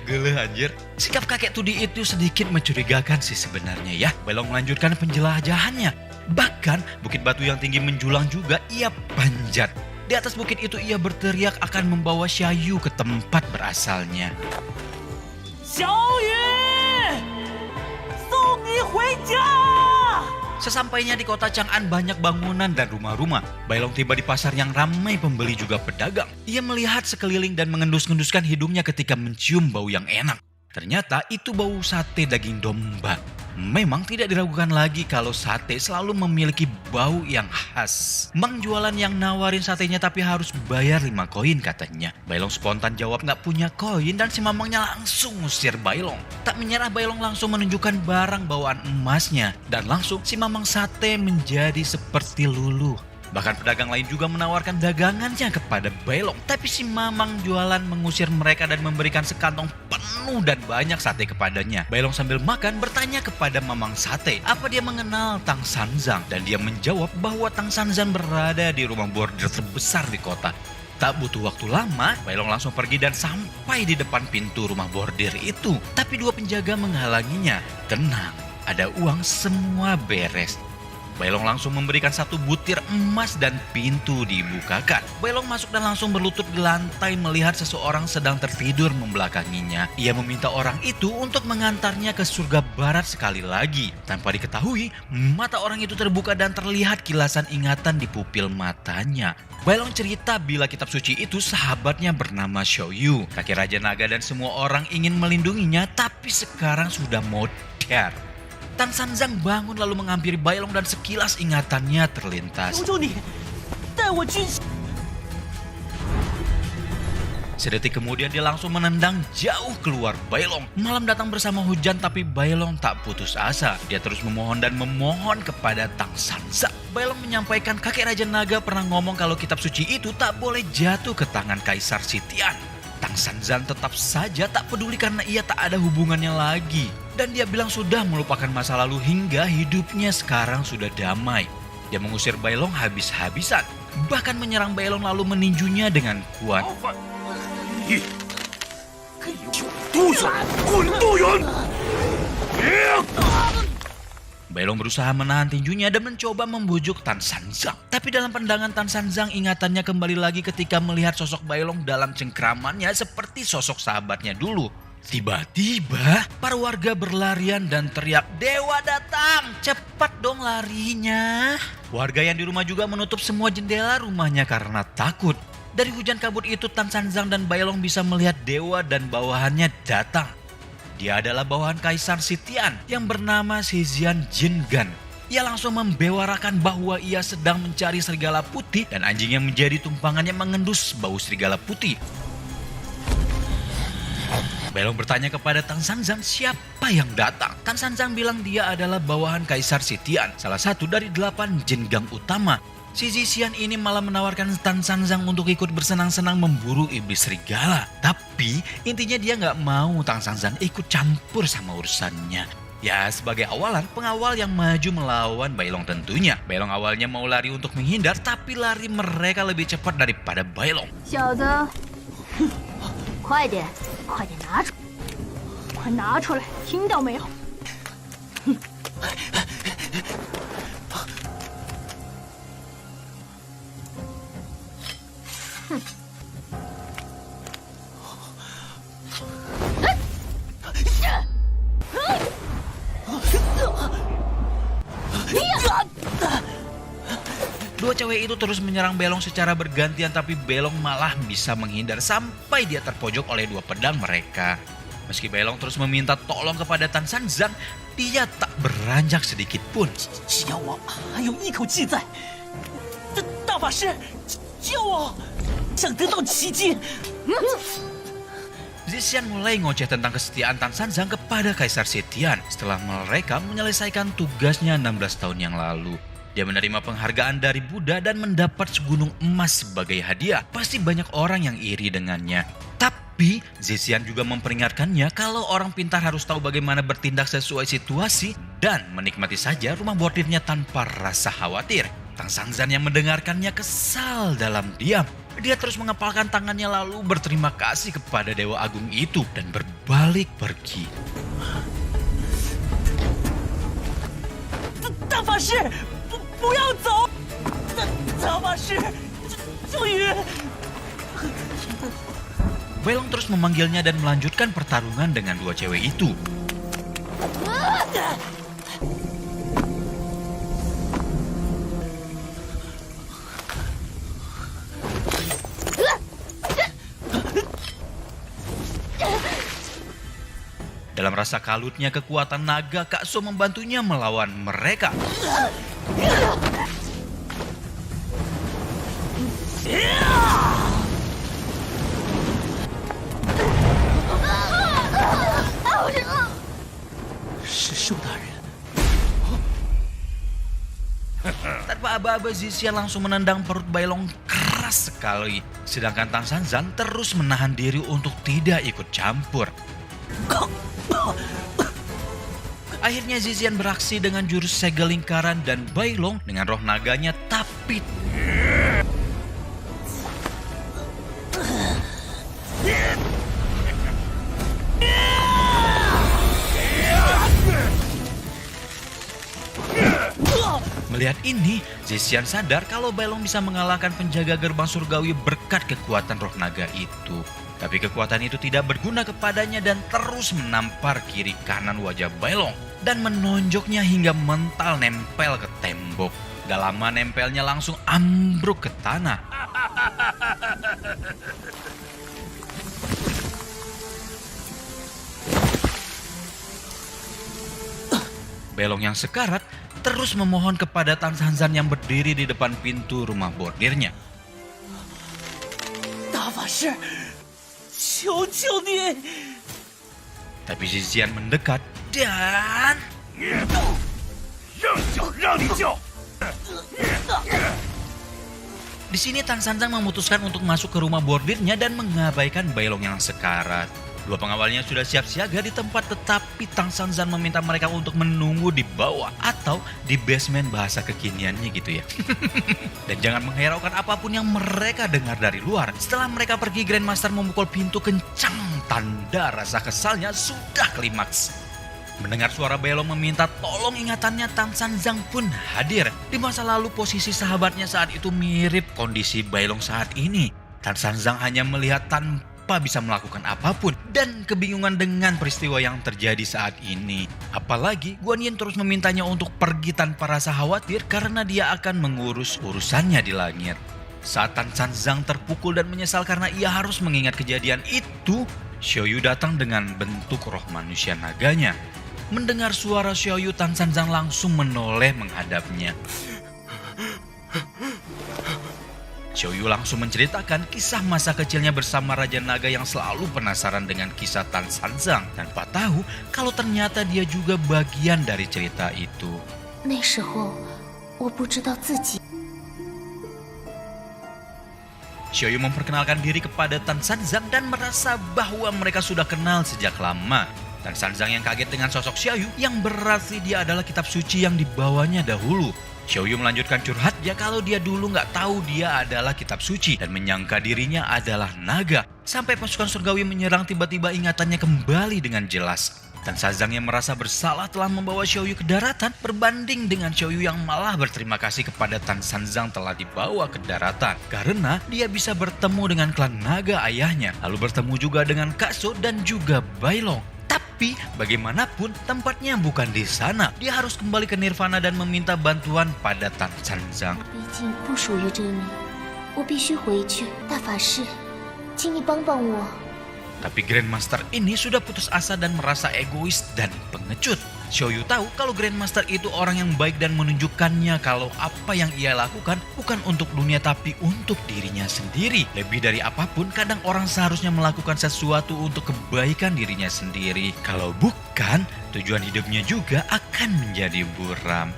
Geleh anjir. Sikap kakek Tudi itu sedikit mencurigakan sih sebenarnya ya. Bailong melanjutkan penjelajahannya. Bahkan bukit batu yang tinggi menjulang juga ia panjat. Di atas bukit itu ia berteriak akan membawa Xiaoyu ke tempat berasalnya. 小雨，送你回家。 Sesampainya di kota Chang'an banyak bangunan dan rumah-rumah. Bailong tiba di pasar yang ramai pembeli juga pedagang. Ia melihat sekeliling dan mengendus-enduskan hidungnya ketika mencium bau yang enak. Ternyata itu bau sate daging domba. Memang tidak diragukan lagi kalau sate selalu memiliki bau yang khas. Mang jualan yang nawarin satenya tapi harus bayar 5 koin katanya. Bailong spontan jawab nggak punya koin dan si mamangnya langsung ngusir Bailong. Tak menyerah, Bailong langsung menunjukkan barang bawaan emasnya. Dan langsung si mamang sate menjadi seperti luluh. Bahkan pedagang lain juga menawarkan dagangannya kepada Bailong. Tapi si mamang jualan mengusir mereka dan memberikan sekantong penuh dan banyak sate kepadanya. Bailong sambil makan bertanya kepada mamang sate apa dia mengenal Tang Sanzang. Dan dia menjawab bahwa Tang Sanzang berada di rumah bordir terbesar di kota. Tak butuh waktu lama, Bailong langsung pergi dan sampai di depan pintu rumah bordir itu. Tapi 2 penjaga menghalanginya. Tenang, ada uang, semua beres. Bailong langsung memberikan 1 butir emas dan pintu dibukakan. Bailong masuk dan langsung berlutut di lantai melihat seseorang sedang tertidur membelakanginya. Ia meminta orang itu untuk mengantarnya ke surga barat sekali lagi. Tanpa diketahui, mata orang itu terbuka dan terlihat kilasan ingatan di pupil matanya. Bailong cerita bila kitab suci itu sahabatnya bernama Xiaoyu. Kakek Raja Naga dan semua orang ingin melindunginya, tapi sekarang sudah modern. Tang Sanzang bangun lalu menghampiri Bailong dan sekilas ingatannya terlintas. Sedetik kemudian dia langsung menendang jauh keluar Bailong. Malam datang bersama hujan tapi Bailong tak putus asa. Dia terus memohon dan memohon kepada Tang Sanzang. Bailong menyampaikan kakek Raja Naga pernah ngomong kalau kitab suci itu tak boleh jatuh ke tangan Kaisar Sitian. Tang Sanzang tetap saja tak peduli karena ia tak ada hubungannya lagi. Dan dia bilang sudah melupakan masa lalu hingga hidupnya sekarang sudah damai. Dia mengusir Bailong habis-habisan. Bahkan menyerang Bailong lalu meninjunya dengan kuat. Bailong berusaha menahan tinjunya dan mencoba membujuk Tan Sanzang. Tapi dalam pandangan Tan Sanzang, ingatannya kembali lagi ketika melihat sosok Bailong dalam cengkramannya seperti sosok sahabatnya dulu. Tiba-tiba, para warga berlarian dan teriak, "Dewa datang! Cepat dong larinya!" Warga yang di rumah juga menutup semua jendela rumahnya karena takut. Dari hujan kabut itu, Tan Sanzang dan Bailong bisa melihat dewa dan bawahannya datang. Dia adalah bawahan Kaisar Sitian yang bernama Shijian Jingan. Ia langsung membewarakan bahwa ia sedang mencari serigala putih dan anjing yang menjadi tumpangannya mengendus bau serigala putih. Bailong bertanya kepada Tang Sanzang siapa yang datang. Tang Sanzang bilang dia adalah bawahan Kaisar Sitian, salah satu dari 8 Jingang utama. Si Zixian ini malah menawarkan Tan Sanzang untuk ikut bersenang-senang memburu iblis serigala. Tapi intinya dia nggak mau Tang Sanzang ikut campur sama urusannya. Ya sebagai awalan, pengawal yang maju melawan Bailong tentunya. Bailong awalnya mau lari untuk menghindar, tapi lari mereka lebih cepat daripada Bailong. 小子，快点，快点拿出，快拿出来，听到没有？ Dua cewek itu terus menyerang Bailong secara bergantian tapi Bailong malah bisa menghindar sampai dia terpojok oleh 2 pedang mereka. Meski Bailong terus meminta tolong kepada Tan Sanzang, dia tak beranjak sedikit pun. 只要我还有一口气在，大法师，救我！想得到奇迹。 Zixian mulai ngoceh tentang kesetiaan Tan Sanzang kepada Kaisar Sitian setelah mereka menyelesaikan tugasnya 16 tahun yang lalu. Dia menerima penghargaan dari Buddha dan mendapat segunung emas sebagai hadiah. Pasti banyak orang yang iri dengannya. Tapi Zixian juga memperingatkannya kalau orang pintar harus tahu bagaimana bertindak sesuai situasi dan menikmati saja rumah bordirnya tanpa rasa khawatir. Tang Sanzang yang mendengarkannya kesal dalam diam. Dia terus mengepalkan tangannya lalu berterima kasih kepada Dewa Agung itu dan berbalik pergi. 大法师，不要走！大法师，终于。 Bailong terus memanggilnya dan melanjutkan pertarungan dengan 2 cewek itu. Dalam rasa kalutnya kekuatan naga, Kak So membantunya melawan mereka. Tanpa aba-aba, Zixian langsung menendang perut Bailong keras sekali. Sedangkan Tan Sanzang terus menahan diri untuk tidak ikut campur. Akhirnya Zixian beraksi dengan jurus segel lingkaran dan Bailong dengan roh naganya tapi melihat ini, Zixian sadar kalau Bailong bisa mengalahkan penjaga gerbang surgawi berkat kekuatan roh naga itu. Tapi kekuatan itu tidak berguna kepadanya dan terus menampar kiri kanan wajah Bailong dan menonjoknya hingga mental nempel ke tembok. Gak lama nempelnya langsung ambruk ke tanah. Bailong yang sekarat terus memohon kepada Tan Sanzang yang berdiri di depan pintu rumah bordirnya. 大法师，求求你！ Tapi Zixian mendekat dan 让你救！ di sini Tan Sanzang memutuskan untuk masuk ke rumah bordirnya dan mengabaikan Bailong yang sekarat. Dua pengawalnya sudah siap siaga di tempat, tetapi Tan Sanzang meminta mereka untuk menunggu di bawah atau di basement bahasa kekiniannya gitu ya. Dan jangan menghiraukan apapun yang mereka dengar dari luar. Setelah mereka pergi, Grandmaster memukul pintu kencang, tanda rasa kesalnya sudah klimaks. Mendengar suara Bailong meminta tolong ingatannya, Tan Sanzang pun hadir. Di masa lalu posisi sahabatnya saat itu mirip kondisi Bailong saat ini. Tan Sanzang hanya melihat tanpa bisa melakukan apapun dan kebingungan dengan peristiwa yang terjadi saat ini. Apalagi Guan Yin terus memintanya untuk pergi tanpa rasa khawatir karena dia akan mengurus urusannya di langit. Saat Tan Sanzang terpukul dan menyesal karena ia harus mengingat kejadian itu, Xiaoyu datang dengan bentuk roh manusia naganya. Mendengar suara Xiaoyu, Tan Sanzang langsung menoleh menghadapnya. Xiaoyu langsung menceritakan kisah masa kecilnya bersama Raja Naga yang selalu penasaran dengan kisah Tan Sanzang tanpa tahu kalau ternyata dia juga bagian dari cerita itu. 那时候我不知道自己。 Xiaoyu memperkenalkan diri kepada Tan Sanzang dan merasa bahwa mereka sudah kenal sejak lama. Tan Sanzang yang kaget dengan sosok Xiaoyu yang berarti dia adalah kitab suci yang dibawanya dahulu. Xiaoyu melanjutkan curhatnya kalau dia dulu nggak tahu dia adalah kitab suci dan menyangka dirinya adalah naga. Sampai pasukan surgawi menyerang, tiba-tiba ingatannya kembali dengan jelas. Tan Sanzang yang merasa bersalah telah membawa Xiaoyu ke daratan berbanding dengan Xiaoyu yang malah berterima kasih kepada Tan Sanzang telah dibawa ke daratan. Karena dia bisa bertemu dengan klan naga ayahnya, lalu bertemu juga dengan Kak So dan juga Bailong. Tapi bagaimanapun tempatnya bukan di sana. Dia harus kembali ke Nirvana dan meminta bantuan pada Tan Sanzang. 毕竟不属于这里，我必须回去。大法师，请你帮帮我。 Tapi Grandmaster ini sudah putus asa dan merasa egois dan pengecut. Xiaoyu tahu kalau Grandmaster itu orang yang baik dan menunjukkannya kalau apa yang ia lakukan bukan untuk dunia tapi untuk dirinya sendiri. Lebih dari apapun, kadang orang seharusnya melakukan sesuatu untuk kebaikan dirinya sendiri. Kalau bukan, tujuan hidupnya juga akan menjadi buram.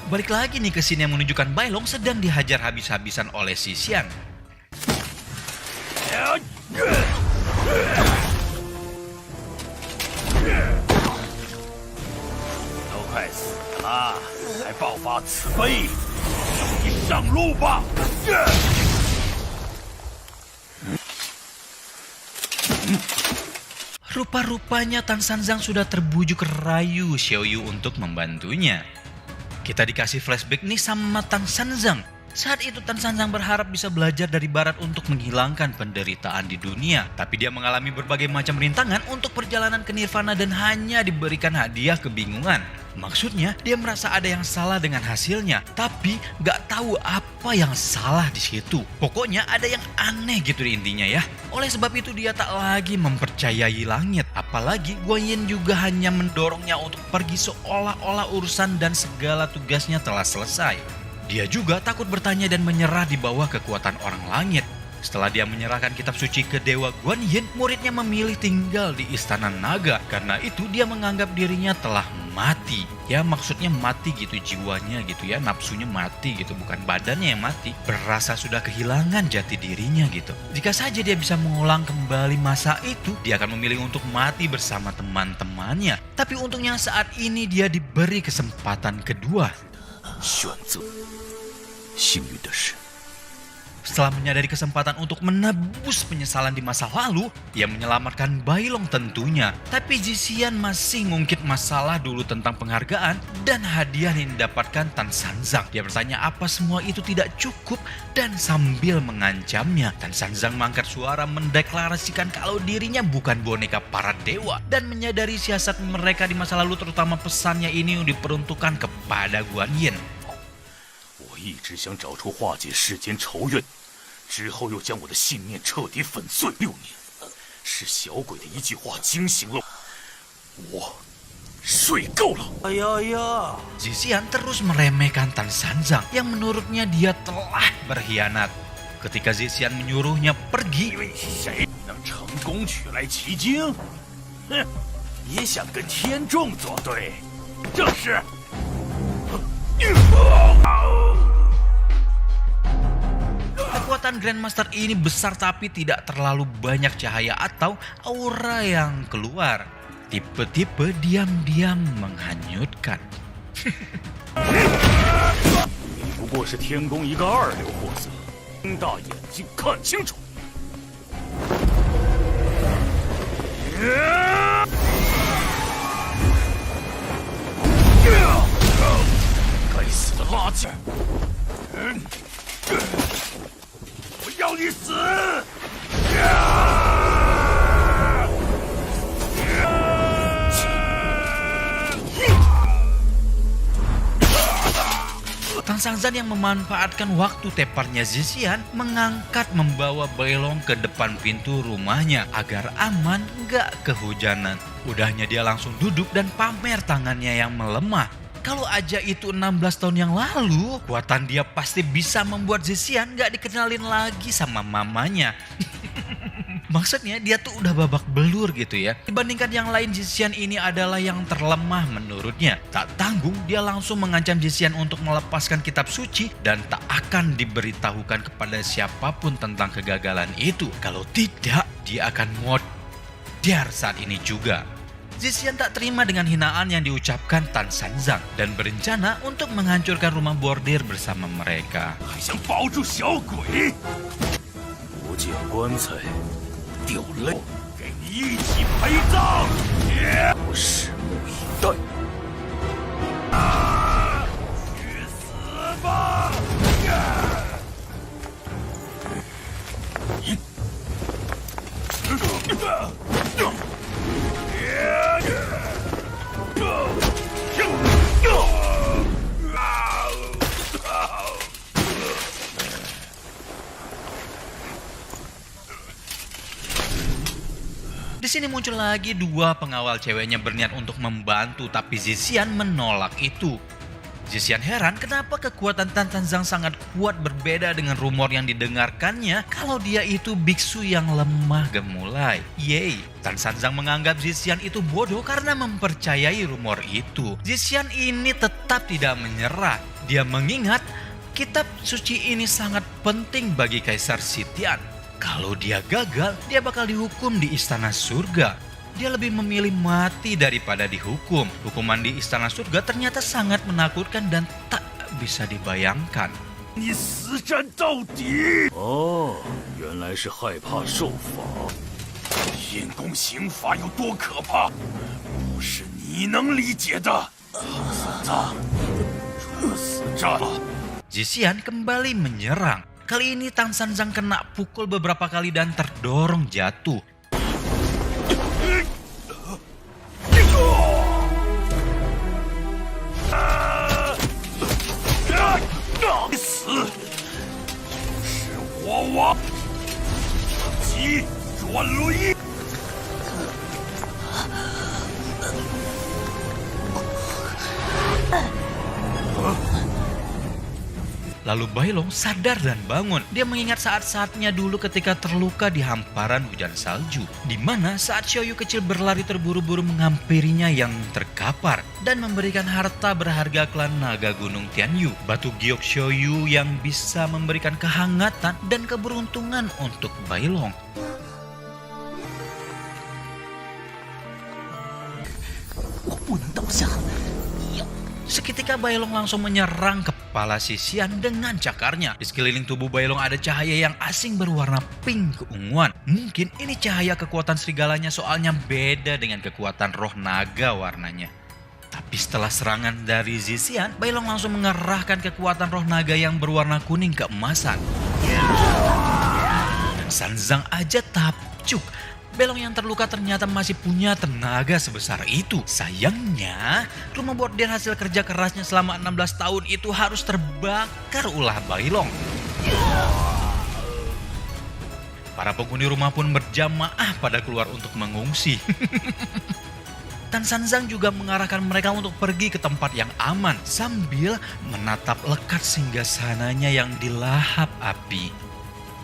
Balik lagi nih ke scene yang menunjukkan Bailong sedang dihajar habis-habisan oleh Zixian. 都快死了，还爆发慈悲！你上路吧！ Rupa-rupanya Tan Sanzang sudah terbujuk rayu Xiaoyu untuk membantunya. Kita dikasih flashback nih sama Tan Sanzang. Saat itu Tan Sanzang berharap bisa belajar dari barat untuk menghilangkan penderitaan di dunia. Tapi dia mengalami berbagai macam rintangan untuk perjalanan ke Nirvana dan hanya diberikan hadiah kebingungan. Maksudnya dia merasa ada yang salah dengan hasilnya, tapi gak tahu apa yang salah di situ. Pokoknya ada yang aneh gitu intinya ya. Oleh sebab itu dia tak lagi mempercayai langit. Apalagi Guan Yin juga hanya mendorongnya untuk pergi seolah-olah urusan dan segala tugasnya telah selesai. Dia juga takut bertanya dan menyerah di bawah kekuatan orang langit. Setelah dia menyerahkan kitab suci ke Dewa Guan Yin, muridnya memilih tinggal di Istana Naga. Karena itu dia menganggap dirinya telah mati. Ya maksudnya mati gitu jiwanya gitu ya, nafsunya mati gitu, bukan badannya yang mati. Berasa sudah kehilangan jati dirinya gitu. Jika saja dia bisa mengulang kembali masa itu, dia akan memilih untuk mati bersama teman-temannya. Tapi untungnya saat ini dia diberi kesempatan kedua. 选择幸运的是， Setelah menyadari kesempatan untuk menebus penyesalan di masa lalu, ia menyelamatkan Bailong tentunya. Tapi Zixian masih ngungkit masalah dulu tentang penghargaan dan hadiah yang didapatkan Tan Sanzang. Dia bertanya apa semua itu tidak cukup dan sambil mengancamnya, Tan Sanzang mengangkat suara mendeklarasikan kalau dirinya bukan boneka para dewa dan menyadari siasat mereka di masa lalu, terutama pesannya ini diperuntukkan kepada Guan Yin. 我一直想找出化解世间仇怨，之后又将我的信念彻底粉碎。6年，是小鬼的一句话惊醒了我，睡够了。哎呀呀！ Zixian terus meremehkan Tan Sanzang yang menurutnya dia telah berkhianat. Ketika Zixian menyuruhnya pergi, 谁能成功取来奇经？哼，也想跟天众作对？正是。 Kekuatan Grandmaster ini besar tapi tidak terlalu banyak cahaya atau aura yang keluar. Tipe-tipe diam-diam menghanyutkan. 你不过是天宫一个二流货色，睁大眼睛看清楚！该死的垃圾！我要你死！ Tan Sanzang yang memanfaatkan waktu teparnya Zixian mengangkat membawa Bailong ke depan pintu rumahnya agar aman gak kehujanan. Udahnya dia langsung duduk dan pamer tangannya yang melemah. Kalau aja itu 16 tahun yang lalu, kuatan dia pasti bisa membuat Zixian gak dikenalin lagi sama mamanya. Maksudnya dia tuh udah babak belur gitu ya. Dibandingkan yang lain, Zixian ini adalah yang terlemah menurutnya. Tak tanggung dia langsung mengancam Zixian untuk melepaskan kitab suci dan tak akan diberitahukan kepada siapapun tentang kegagalan itu. Kalau tidak, dia akan modar saat ini juga. Zixian tak terima dengan hinaan yang diucapkan Tan Sanzang dan berencana untuk menghancurkan rumah bordir bersama mereka. 还想保住小鬼？不见棺材掉泪，给你一起陪葬！我拭目以待。去死吧！ Di sini muncul lagi dua pengawal ceweknya berniat untuk membantu, tapi Zixian menolak itu. Zixian heran kenapa kekuatan Tan Sanzang sangat kuat berbeda dengan rumor yang didengarkannya kalau dia itu biksu yang lemah gemulai. Yeay, Tan Sanzang menganggap Zixian itu bodoh karena mempercayai rumor itu. Zixian ini tetap tidak menyerah. Dia mengingat kitab suci ini sangat penting bagi Kaisar Sitian. Kalau dia gagal, dia bakal dihukum di istana surga. Dia lebih memilih mati daripada dihukum. Hukuman di istana surga ternyata sangat menakutkan dan tak bisa dibayangkan. 你死战到底！哦，原来是害怕受罚。阴宫刑罚有多可怕，不是你能理解的。孙子，这死战！ Zixian kembali menyerang. Kali ini Tan Sanzang kena pukul beberapa kali dan terdorong jatuh. 换轮椅。 Lalu Bailong sadar dan bangun. Dia mengingat saat-saatnya dulu ketika terluka di hamparan hujan salju. Di mana saat Xiaoyu kecil berlari terburu-buru menghampirinya yang terkapar. Dan memberikan harta berharga klan naga gunung Tianyu. Batu giok Xiaoyu yang bisa memberikan kehangatan dan keberuntungan untuk Bailong. 我不能倒下。 Seketika Bailong langsung menyerang kepala si Xian dengan cakarnya. Di sekeliling tubuh Bailong ada cahaya yang asing berwarna pink keunguan. Mungkin ini cahaya kekuatan serigalanya soalnya beda dengan kekuatan roh naga warnanya. Tapi setelah serangan dari Zixian, Bailong langsung mengerahkan kekuatan roh naga yang berwarna kuning keemasan. Dan Sanzang aja takjub. Bailong yang terluka ternyata masih punya tenaga sebesar itu. Sayangnya, rumah bordir hasil kerja kerasnya selama 16 tahun itu harus terbakar ulah Bailong. Para penghuni rumah pun berjamaah pada keluar untuk mengungsi. Tan Sanzang juga mengarahkan mereka untuk pergi ke tempat yang aman sambil menatap lekat singgasananya yang dilahap api.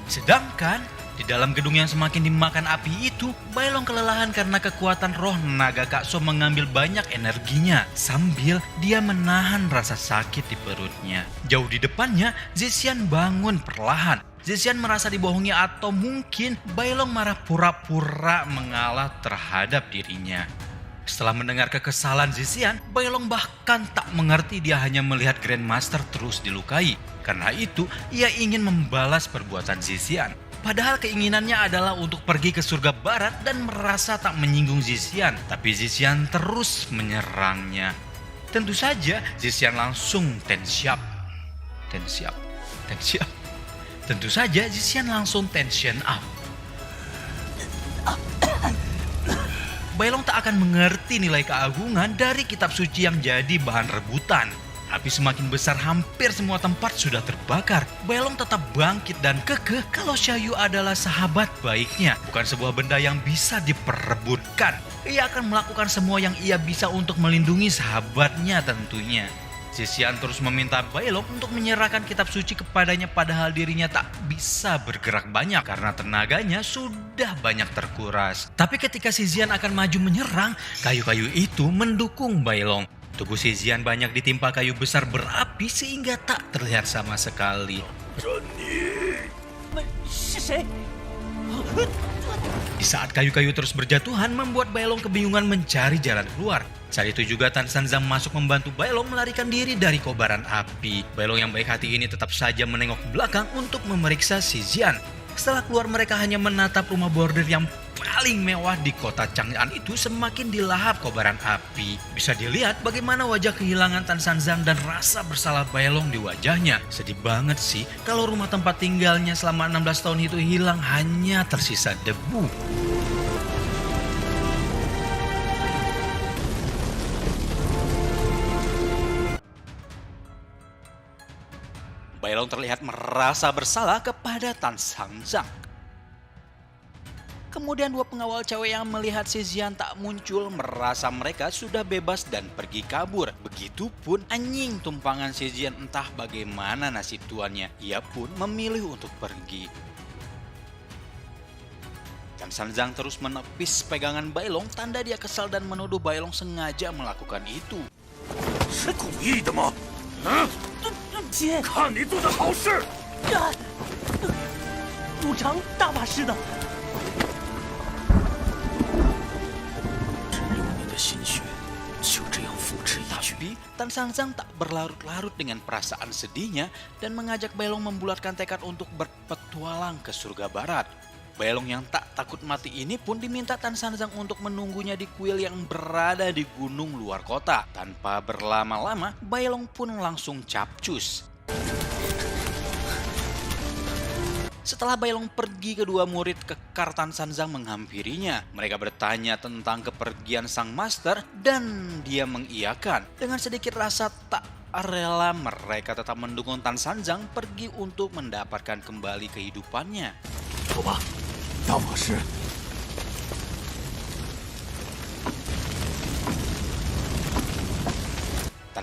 Sedangkan di dalam gedung yang semakin dimakan api itu, Bailong kelelahan karena kekuatan roh naga Kakso mengambil banyak energinya sambil dia menahan rasa sakit di perutnya. Jauh di depannya, Zixian bangun perlahan. Zixian merasa dibohongi atau mungkin Bailong marah pura-pura mengalah terhadap dirinya. Setelah mendengar kekesalan Zixian, Bailong bahkan tak mengerti dia hanya melihat Grandmaster terus dilukai. Karena itu, ia ingin membalas perbuatan Zixian. Padahal keinginannya adalah untuk pergi ke surga barat dan merasa tak menyinggung Zixian. Tapi Zixian terus menyerangnya. Tentu saja Zixian langsung tensiap. Tentu saja Zixian langsung tension up. Bailong tak akan mengerti nilai keagungan dari kitab suci yang jadi bahan rebutan. Api semakin besar, hampir semua tempat sudah terbakar. Bailong tetap bangkit dan kekeh kalau Xiaoyu adalah sahabat baiknya, bukan sebuah benda yang bisa diperebutkan. Ia akan melakukan semua yang ia bisa untuk melindungi sahabatnya tentunya. Zixian terus meminta Bailong untuk menyerahkan kitab suci kepadanya padahal dirinya tak bisa bergerak banyak karena tenaganya sudah banyak terkuras. Tapi ketika Zixian akan maju menyerang, kayu-kayu itu mendukung Bailong. Tubuh Zixian banyak ditimpa kayu besar berapi sehingga tak terlihat sama sekali. Di saat kayu-kayu terus berjatuhan membuat Bailong kebingungan mencari jalan keluar. Saat itu juga Tan Sanzang masuk membantu Bailong melarikan diri dari kobaran api. Bailong yang baik hati ini tetap saja menengok ke belakang untuk memeriksa Zixian. Setelah keluar mereka hanya menatap rumah bordir yang paling mewah di kota Chang'an itu semakin dilahap kobaran api. Bisa dilihat bagaimana wajah kehilangan Tan Sanzang dan rasa bersalah Bailong di wajahnya. Sedih banget sih kalau rumah tempat tinggalnya selama 16 tahun itu hilang hanya tersisa debu. Bailong terlihat merasa bersalah kepada Tan Sanzang. Kemudian dua pengawal cewek yang melihat Zixian tak muncul merasa mereka sudah bebas dan pergi kabur. Begitupun anjing tumpangan Zixian entah bagaimana nasib tuannya. Ia pun memilih untuk pergi. Tan Sanzang terus menepis pegangan Bailong tanda dia kesal dan menuduh Bailong sengaja melakukan itu. 是故意的吗？ 姐， 看你做的好事！ 补偿大法师的。 16年的心血就这样付之一炬。 Tapi Tan Sanzang tak berlarut-larut dengan perasaan sedihnya dan mengajak Bailong membulatkan tekad untuk berpetualang ke surga barat. Bailong yang tak takut mati ini pun diminta Tan Sanzang untuk menunggunya di kuil yang berada di gunung luar kota. Tanpa berlama-lama, Bailong pun langsung capcus. Setelah Bailong pergi, kedua murid kekar Tan Sanzang menghampirinya. Mereka bertanya tentang kepergian sang master dan dia mengiyakan. Dengan sedikit rasa tak rela mereka tetap mendukung Tan Sanzang pergi untuk mendapatkan kembali kehidupannya. 走吧，大法师，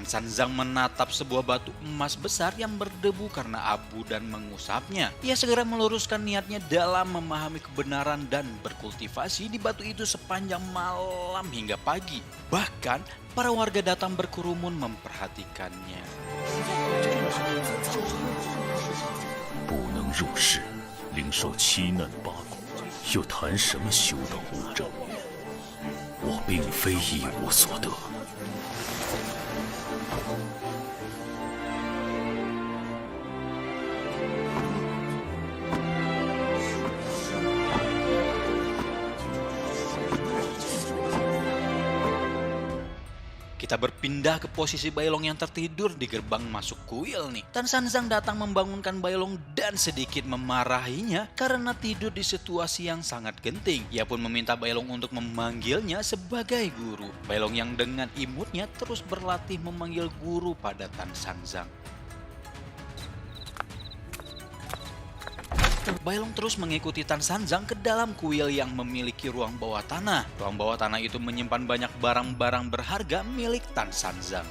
Sanzang menatap sebuah batu emas besar yang berdebu karena abu dan mengusapnya. Ia segera meluruskan niatnya dalam memahami kebenaran dan berkultivasi di batu itu sepanjang malam hingga pagi. Bahkan, para warga datang berkerumun memperhatikannya. 不能入世，领受七难八苦，又谈什么修道无正？我并非一无所得。 Kita berpindah ke posisi Bailong yang tertidur di gerbang masuk kuil nih. Tan Sanzang datang membangunkan Bailong dan sedikit memarahinya karena tidur di situasi yang sangat genting. Ia pun meminta Bailong untuk memanggilnya sebagai guru. Bailong yang dengan imutnya terus berlatih memanggil guru pada Tan Sanzang. Bailong terus mengikuti Tan Sanzang ke dalam kuil yang memiliki ruang bawah tanah. Ruang bawah tanah itu menyimpan banyak barang-barang berharga milik Tan Sanzang.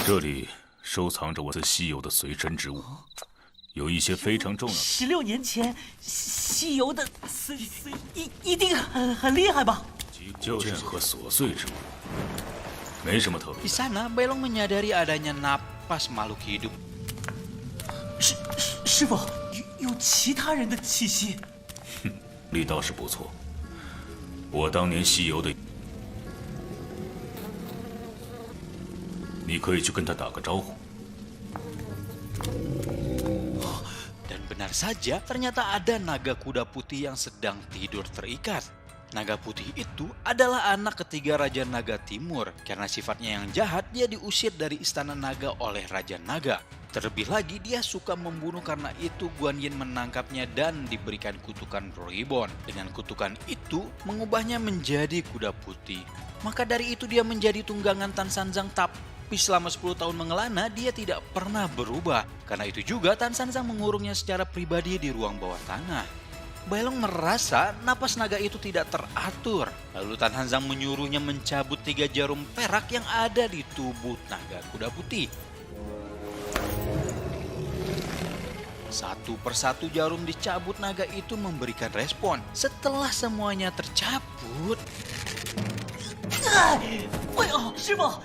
这里收藏着我最稀有的随身之物，有一些非常重要的。 16年前西游的一定很厉害吧？ 就任何琐碎之物，没什么特别 Di。sana, Bailong menyadari adanya napas makhluk hidup. 师傅，有其他人的气息。 力道是不错，我当年西游的，你可以去跟他打个招呼。 Dan benar saja, ternyata ada naga kuda putih yang sedang tidur terikat. Naga putih itu adalah anak ketiga Raja Naga Timur. Karena sifatnya yang jahat, dia diusir dari istana naga oleh Raja Naga. Terlebih lagi, dia suka membunuh, karena itu Guan Yin menangkapnya dan diberikan kutukan Rohibon. Dengan kutukan itu, mengubahnya menjadi kuda putih. Maka dari itu dia menjadi tunggangan Tan Sanzang, tapi selama 10 tahun mengelana, dia tidak pernah berubah. Karena itu juga Tan Sanzang mengurungnya secara pribadi di ruang bawah tanah. Bailong merasa napas naga itu tidak teratur. Lalu Tan Sanzang menyuruhnya mencabut 3 jarum perak yang ada di tubuh naga kuda putih. Satu persatu jarum dicabut, naga itu memberikan respon. Setelah semuanya tercabut, 哎呦，师傅，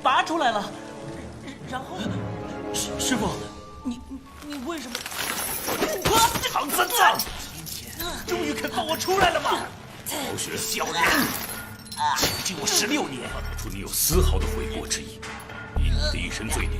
拔出来了。然后，师傅，你为什么？ 唐三藏，终于肯放我出来了吗？老雪，小人，拘禁我16年， 看不出你有丝毫的悔过之意，以你的一身罪孽。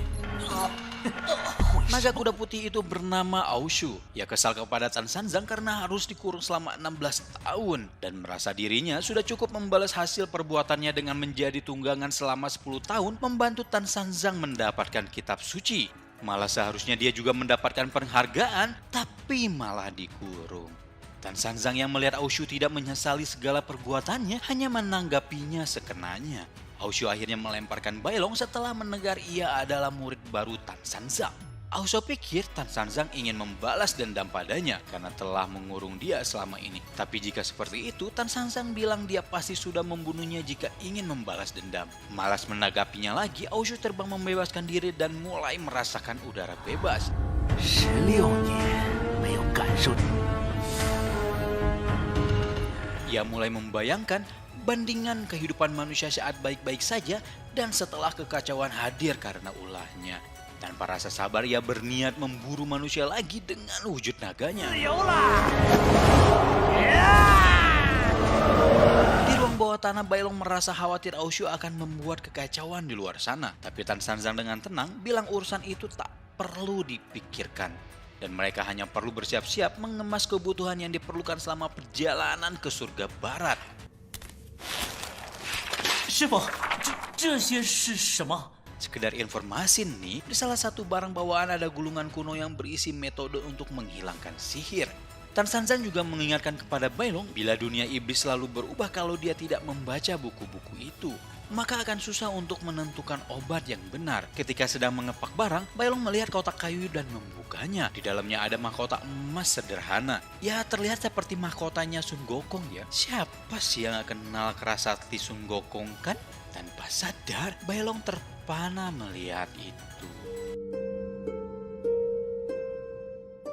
naga kuda putih itu bernama Aushu. Ia kesal kepada Tan Sanzang karena harus dikurung selama 16 tahun. Dan merasa dirinya sudah cukup membalas hasil perbuatannya dengan menjadi tunggangan selama 10 tahun membantu Tan Sanzang mendapatkan kitab suci. Malah seharusnya dia juga mendapatkan penghargaan, tapi malah dikurung. Tan Sanzang yang melihat Aushu tidak menyesali segala perbuatannya, hanya menanggapinya sekenanya. Aushu akhirnya melemparkan Bailong setelah menegar ia adalah murid baru Tan Sanzang. Aushu pikir Tan Sanzang ingin membalas dendam padanya karena telah mengurung dia selama ini. Tapi jika seperti itu, Tan Sanzang bilang dia pasti sudah membunuhnya jika ingin membalas dendam. Malas menanggapinya lagi, Aushu terbang membebaskan diri dan mulai merasakan udara bebas. 16年没有感受。 Ia mulai membayangkan bandingan kehidupan manusia saat baik-baik saja dan setelah kekacauan hadir karena ulahnya. Tanpa rasa sabar ia berniat memburu manusia lagi dengan wujud naganya. Di ruang bawah tanah, Bailong merasa khawatir Aushu akan membuat kekacauan di luar sana. Tapi Tan Sanzang dengan tenang bilang urusan itu tak perlu dipikirkan. Dan mereka hanya perlu bersiap-siap mengemas kebutuhan yang diperlukan selama perjalanan ke surga barat. 师傅，这些是什么？ Sekedar informasi nih, di salah satu barang bawaan ada gulungan kuno yang berisi metode untuk menghilangkan sihir. Tan Sanzang juga mengingatkan kepada Bailong bila dunia iblis selalu berubah kalau dia tidak membaca buku-buku itu. Maka akan susah untuk menentukan obat yang benar. Ketika sedang mengepak barang, Bailong melihat kotak kayu dan membukanya. Di dalamnya ada mahkota emas sederhana. Ya, terlihat seperti mahkotanya Sun Gokong ya. Siapa sih yang akan kenal kerasakti Sun Gokong kan? Tanpa sadar, Bailong terpana melihat itu.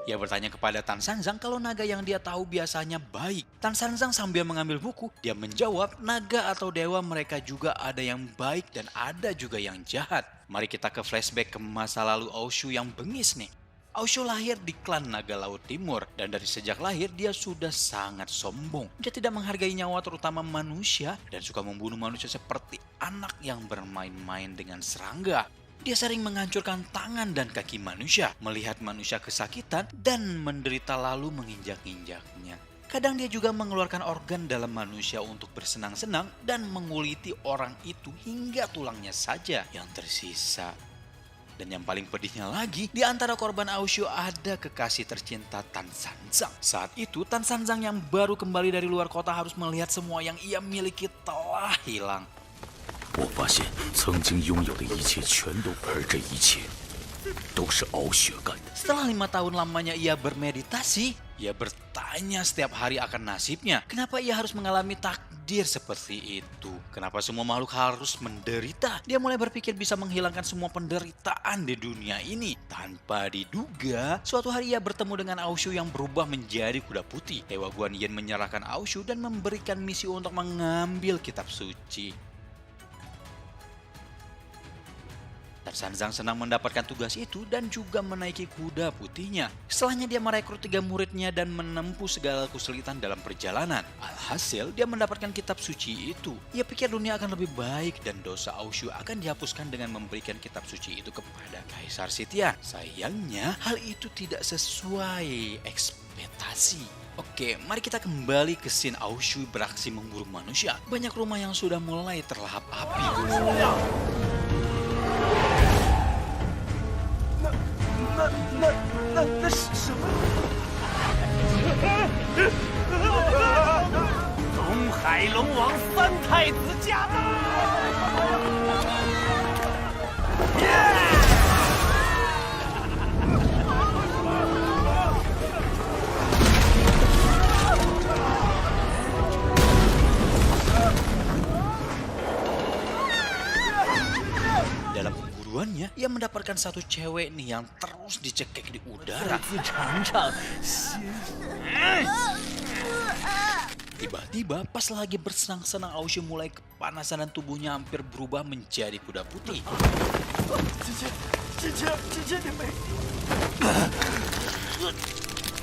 Ia bertanya kepada Tan Sanzang kalau naga yang dia tahu biasanya baik. Tan Sanzang sambil mengambil buku, dia menjawab naga atau dewa mereka juga ada yang baik dan ada juga yang jahat. Mari kita ke flashback ke masa lalu Aoshu yang bengis nih. Aoshu lahir di klan Naga Laut Timur dan dari sejak lahir dia sudah sangat sombong. Dia tidak menghargai nyawa terutama manusia dan suka membunuh manusia seperti anak yang bermain-main dengan serangga. Dia sering menghancurkan tangan dan kaki manusia, melihat manusia kesakitan dan menderita lalu menginjak-injaknya. Kadang dia juga mengeluarkan organ dalam manusia untuk bersenang-senang dan menguliti orang itu hingga tulangnya saja yang tersisa. Dan yang paling pedihnya lagi, di antara korban Aoshu ada kekasih tercinta Tan Sanzang. Saat itu Tan Sanzang yang baru kembali dari luar kota harus melihat semua yang ia miliki telah hilang. 我发现曾经拥有的一切全都，而这一切都是敖雪干的。 Setelah 5 tahun lamanya ia bermeditasi, ia bertanya setiap hari akan nasibnya. Kenapa ia harus mengalami takdir seperti itu? Kenapa semua makhluk harus menderita? Dia mulai berpikir bisa menghilangkan semua penderitaan di dunia ini. Tanpa diduga, suatu hari ia bertemu dengan Aoshu yang berubah menjadi kuda putih. Dewa Guanyin menyerahkan Aoshu dan memberikan misi untuk mengambil kitab suci. Tan Sanzang senang mendapatkan tugas itu dan juga menaiki kuda putihnya. Setelahnya dia merekrut 3 muridnya dan menempuh segala kesulitan dalam perjalanan. Alhasil dia mendapatkan kitab suci itu. Ia pikir dunia akan lebih baik dan dosa Aoshu akan dihapuskan dengan memberikan kitab suci itu kepada Kaisar Sitian. Sayangnya hal itu tidak sesuai ekspektasi. Oke, mari kita kembali ke scene Aoshu beraksi memburu manusia. Banyak rumah yang sudah mulai terlahap api. 那是什么？东海龙王三太子驾到！Dalam pemburuannya, ia mendapatkan satu cewek nih yang terus dicekik di udara. Tiba-tiba pas lagi bersenang-senang Aoshu mulai kepanasan dan tubuhnya hampir berubah menjadi kuda putih. 姐妹，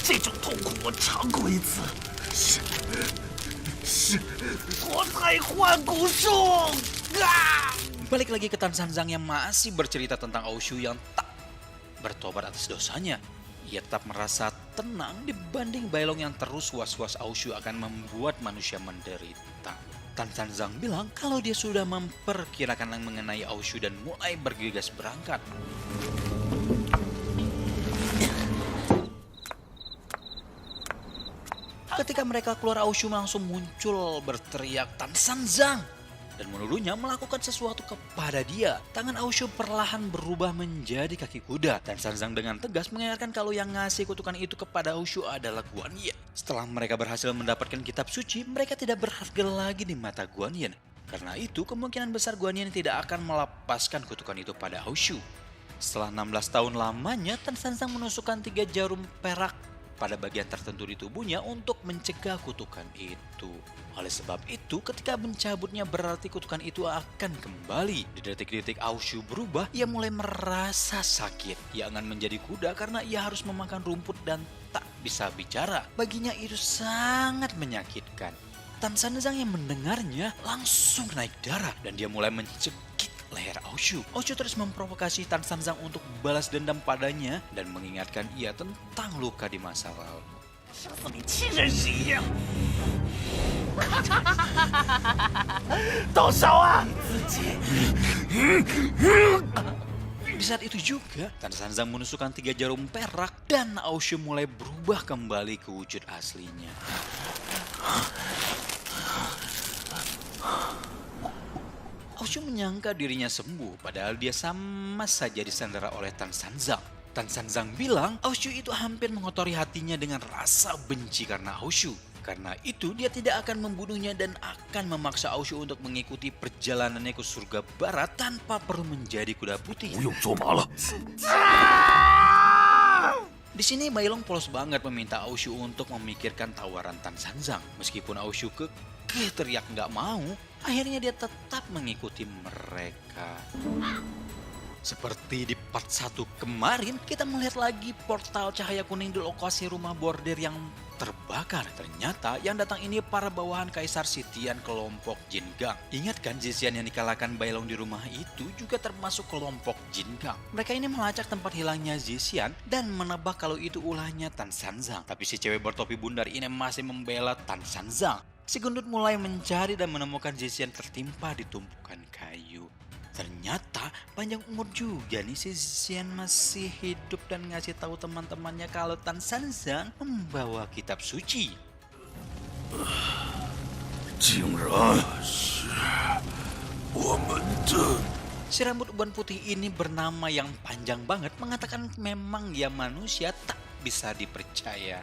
这种痛苦我尝过一次，是脱胎换骨术啊！ Balik lagi ke Tan Sanzang yang masih bercerita tentang Aoshu yang tak bertobat atas dosanya. Ia tetap merasa tenang dibanding Bailong yang terus was-was Aoshu akan membuat manusia menderita. Tan Sanzang bilang kalau dia sudah memperkirakan mengenai Aoshu dan mulai bergegas berangkat. Ketika mereka keluar, Aoshu langsung muncul berteriak Tan Sanzang dan menuduhnya melakukan sesuatu kepada dia. Tangan Aoshu perlahan berubah menjadi kaki kuda. Tan Sanzang dengan tegas mengingatkan kalau yang ngasih kutukan itu kepada Aoshu adalah Guanyin. Setelah mereka berhasil mendapatkan kitab suci, mereka tidak berharga lagi di mata Guanyin. Karena itu kemungkinan besar Guanyin tidak akan melepaskan kutukan itu pada Aoshu. Setelah 16 tahun lamanya, Tan Sanzang menusukkan 3 jarum perak pada bagian tertentu di tubuhnya untuk mencegah kutukan itu. Oleh sebab itu, ketika mencabutnya berarti kutukan itu akan kembali. Di detik-detik Aoshu berubah, ia mulai merasa sakit. Ia akan menjadi kuda karena ia harus memakan rumput dan tak bisa bicara. Baginya itu sangat menyakitkan. Tan Sanzang yang mendengarnya langsung naik darah dan dia mulai mencekik leher Aoshu. Aoshu terus memprovokasi Tan Sanzang untuk balas dendam padanya dan mengingatkan ia tentang luka di masa lalu. 像死你亲人时一样。动手啊！自己。Di saat itu juga, Tan Sanzang menusukkan 3 jarum perak dan Aoshu mulai berubah kembali ke wujud aslinya. Aoshu menyangka dirinya sembuh, padahal dia sama saja disandera oleh Tan Sanzang. Tan Sanzang bilang Aoshu itu hampir mengotori hatinya dengan rasa benci karena Aoshu. Karena itu dia tidak akan membunuhnya dan akan memaksa Aoshu untuk mengikuti perjalanannya ke surga barat tanpa perlu menjadi kuda putih. 不用做马了。 Di sini Bailong polos banget meminta Aoshu untuk memikirkan tawaran Tan Sanzang. Meskipun Aoshu kekeh teriak nggak mau, akhirnya dia tetap mengikuti mereka. Seperti di part 1 kemarin, kita melihat lagi portal cahaya kuning di lokasi rumah bordir yang terbakar. Ternyata yang datang ini para bawahan Kaisar Sitian kelompok Jin Gang. Ingat kan Zixian yang dikalahkan Bailong di rumah itu juga termasuk kelompok Jin Gang. Mereka ini melacak tempat hilangnya Zixian dan menebak kalau itu ulahnya Tan Sanzang. Tapi si cewek bertopi bundar ini masih membela Tan Sanzang. Si gendut mulai mencari dan menemukan Zixian tertimpa di tumpukan kayu. Ternyata panjang umur juga nih si Zixian masih hidup dan ngasih tahu teman-temannya kalau Tan Sanzang membawa kitab suci. 竟然是我们的。 Si rambut uban putih ini bernama yang panjang banget mengatakan memang ya manusia tak bisa dipercaya.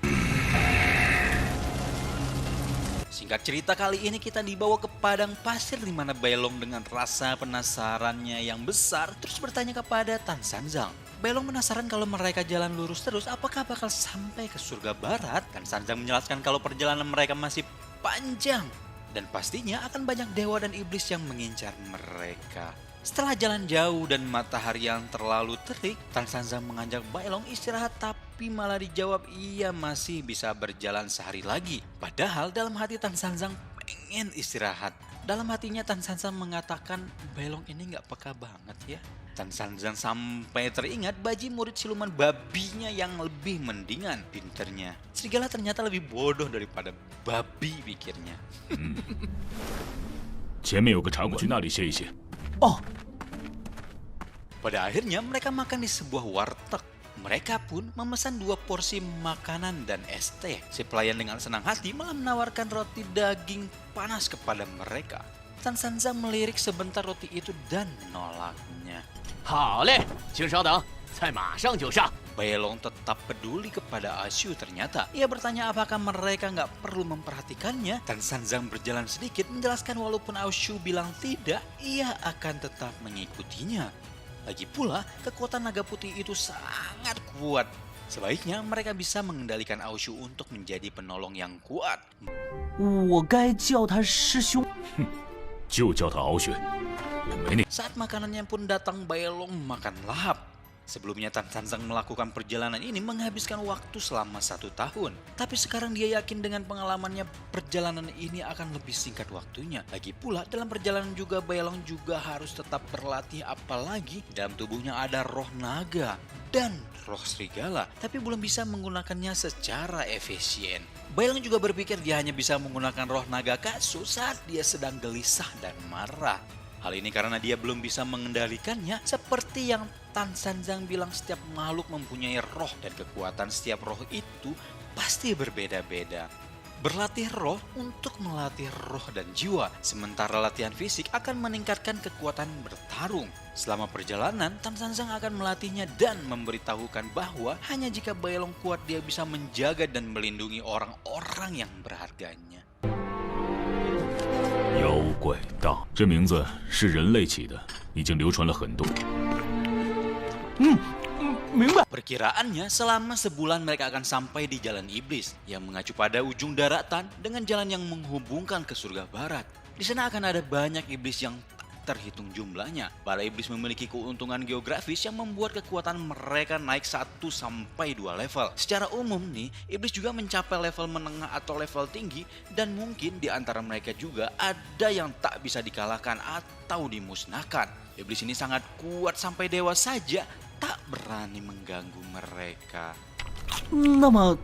Singkat cerita, kali ini kita dibawa ke padang pasir di mana Bailong dengan rasa penasarannya yang besar terus bertanya kepada Tan Sanzang. Bailong penasaran kalau mereka jalan lurus terus apakah bakal sampai ke surga barat. Tan Sanzang menjelaskan kalau perjalanan mereka masih panjang dan pastinya akan banyak dewa dan iblis yang mengincar mereka. Setelah jalan jauh dan matahari yang terlalu terik, Tan Sanzang mengajak Bailong istirahat tapi malah dijawab ia masih bisa berjalan sehari lagi. Padahal dalam hati Tan Sanzang pengen istirahat. Dalam hatinya Tan Sanzang mengatakan Bailong ini gak peka banget ya. Tan Sanzang sampai teringat Baji murid siluman babinya yang lebih mendingan pinternya. Serigala ternyata lebih bodoh daripada babi pikirnya. 前面有个茶馆，去那里歇一歇。 哦， Pada akhirnya mereka makan di sebuah warteg. Mereka pun memesan 2 porsi makanan dan es teh. Si pelayan dengan senang hati malah menawarkan roti daging panas kepada mereka. Tan Sanzang melirik sebentar roti itu dan menolaknya. 好嘞，请稍等，菜马上就上。 Bailong tetap peduli kepada Aoshu ternyata. Ia bertanya apakah mereka nggak perlu memperhatikannya. Tan Sanzang berjalan sedikit menjelaskan walaupun Aoshu bilang tidak, ia akan tetap mengikutinya. Lagi pula, kekuatan naga putih itu sangat kuat. Sebaiknya mereka bisa mengendalikan Aoshu untuk menjadi penolong yang kuat. 我该叫他师兄。 就叫他敖玄，也没那。 Saat makanannya pun datang, Bailong makan lahap. Sebelumnya Tan Sanzang melakukan perjalanan ini menghabiskan waktu selama 1 tahun. Tapi sekarang dia yakin dengan pengalamannya perjalanan ini akan lebih singkat waktunya. Lagi pula dalam perjalanan juga Bailong juga harus tetap berlatih apalagi dalam tubuhnya ada roh naga dan roh serigala. Tapi belum bisa menggunakannya secara efisien. Bailong juga berpikir dia hanya bisa menggunakan roh naga Katsu saat dia sedang gelisah dan marah. Hal ini karena dia belum bisa mengendalikannya seperti yang Tan Sanzang bilang setiap makhluk mempunyai roh dan kekuatan setiap roh itu pasti berbeda-beda. Berlatih roh untuk melatih roh dan jiwa, sementara latihan fisik akan meningkatkan kekuatan bertarung. Selama perjalanan, Tan Sanzang akan melatihnya dan memberitahukan bahwa hanya jika Bailong kuat dia bisa menjaga dan melindungi orang-orang yang berharganya. 妖怪大，这名字是人类起的，已经流传了很多。 明白。 Perkiraannya selama sebulan mereka akan sampai di jalan iblis yang mengacu pada ujung daratan dengan jalan yang menghubungkan ke surga barat. Di sana akan ada banyak iblis yang tak terhitung jumlahnya. Para iblis memiliki keuntungan geografis yang membuat kekuatan mereka naik 1 sampai 2 level. Secara umum nih, iblis juga mencapai level menengah atau level tinggi dan mungkin di antara mereka juga ada yang tak bisa dikalahkan atau dimusnahkan. Iblis ini sangat kuat sampai dewa saja tak berani mengganggu mereka. 那么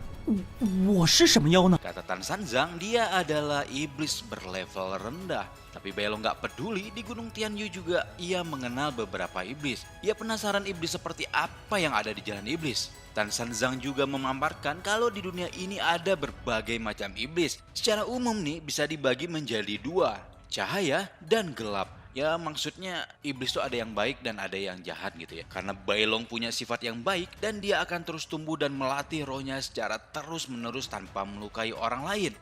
我是什么妖呢？ Kata Tan Sanzang, dia adalah iblis berlevel rendah. Tapi Bailong gak peduli, di Gunung Tianyu juga ia mengenal beberapa iblis. Ia penasaran iblis seperti apa yang ada di jalan iblis. Tan Sanzang juga memaparkan kalau di dunia ini ada berbagai macam iblis. Secara umum nih bisa dibagi menjadi dua, cahaya dan gelap. Ya maksudnya iblis itu ada yang baik dan ada yang jahat gitu ya. Karena Bailong punya sifat yang baik dan dia akan terus tumbuh dan melatih rohnya secara terus menerus tanpa melukai orang lain.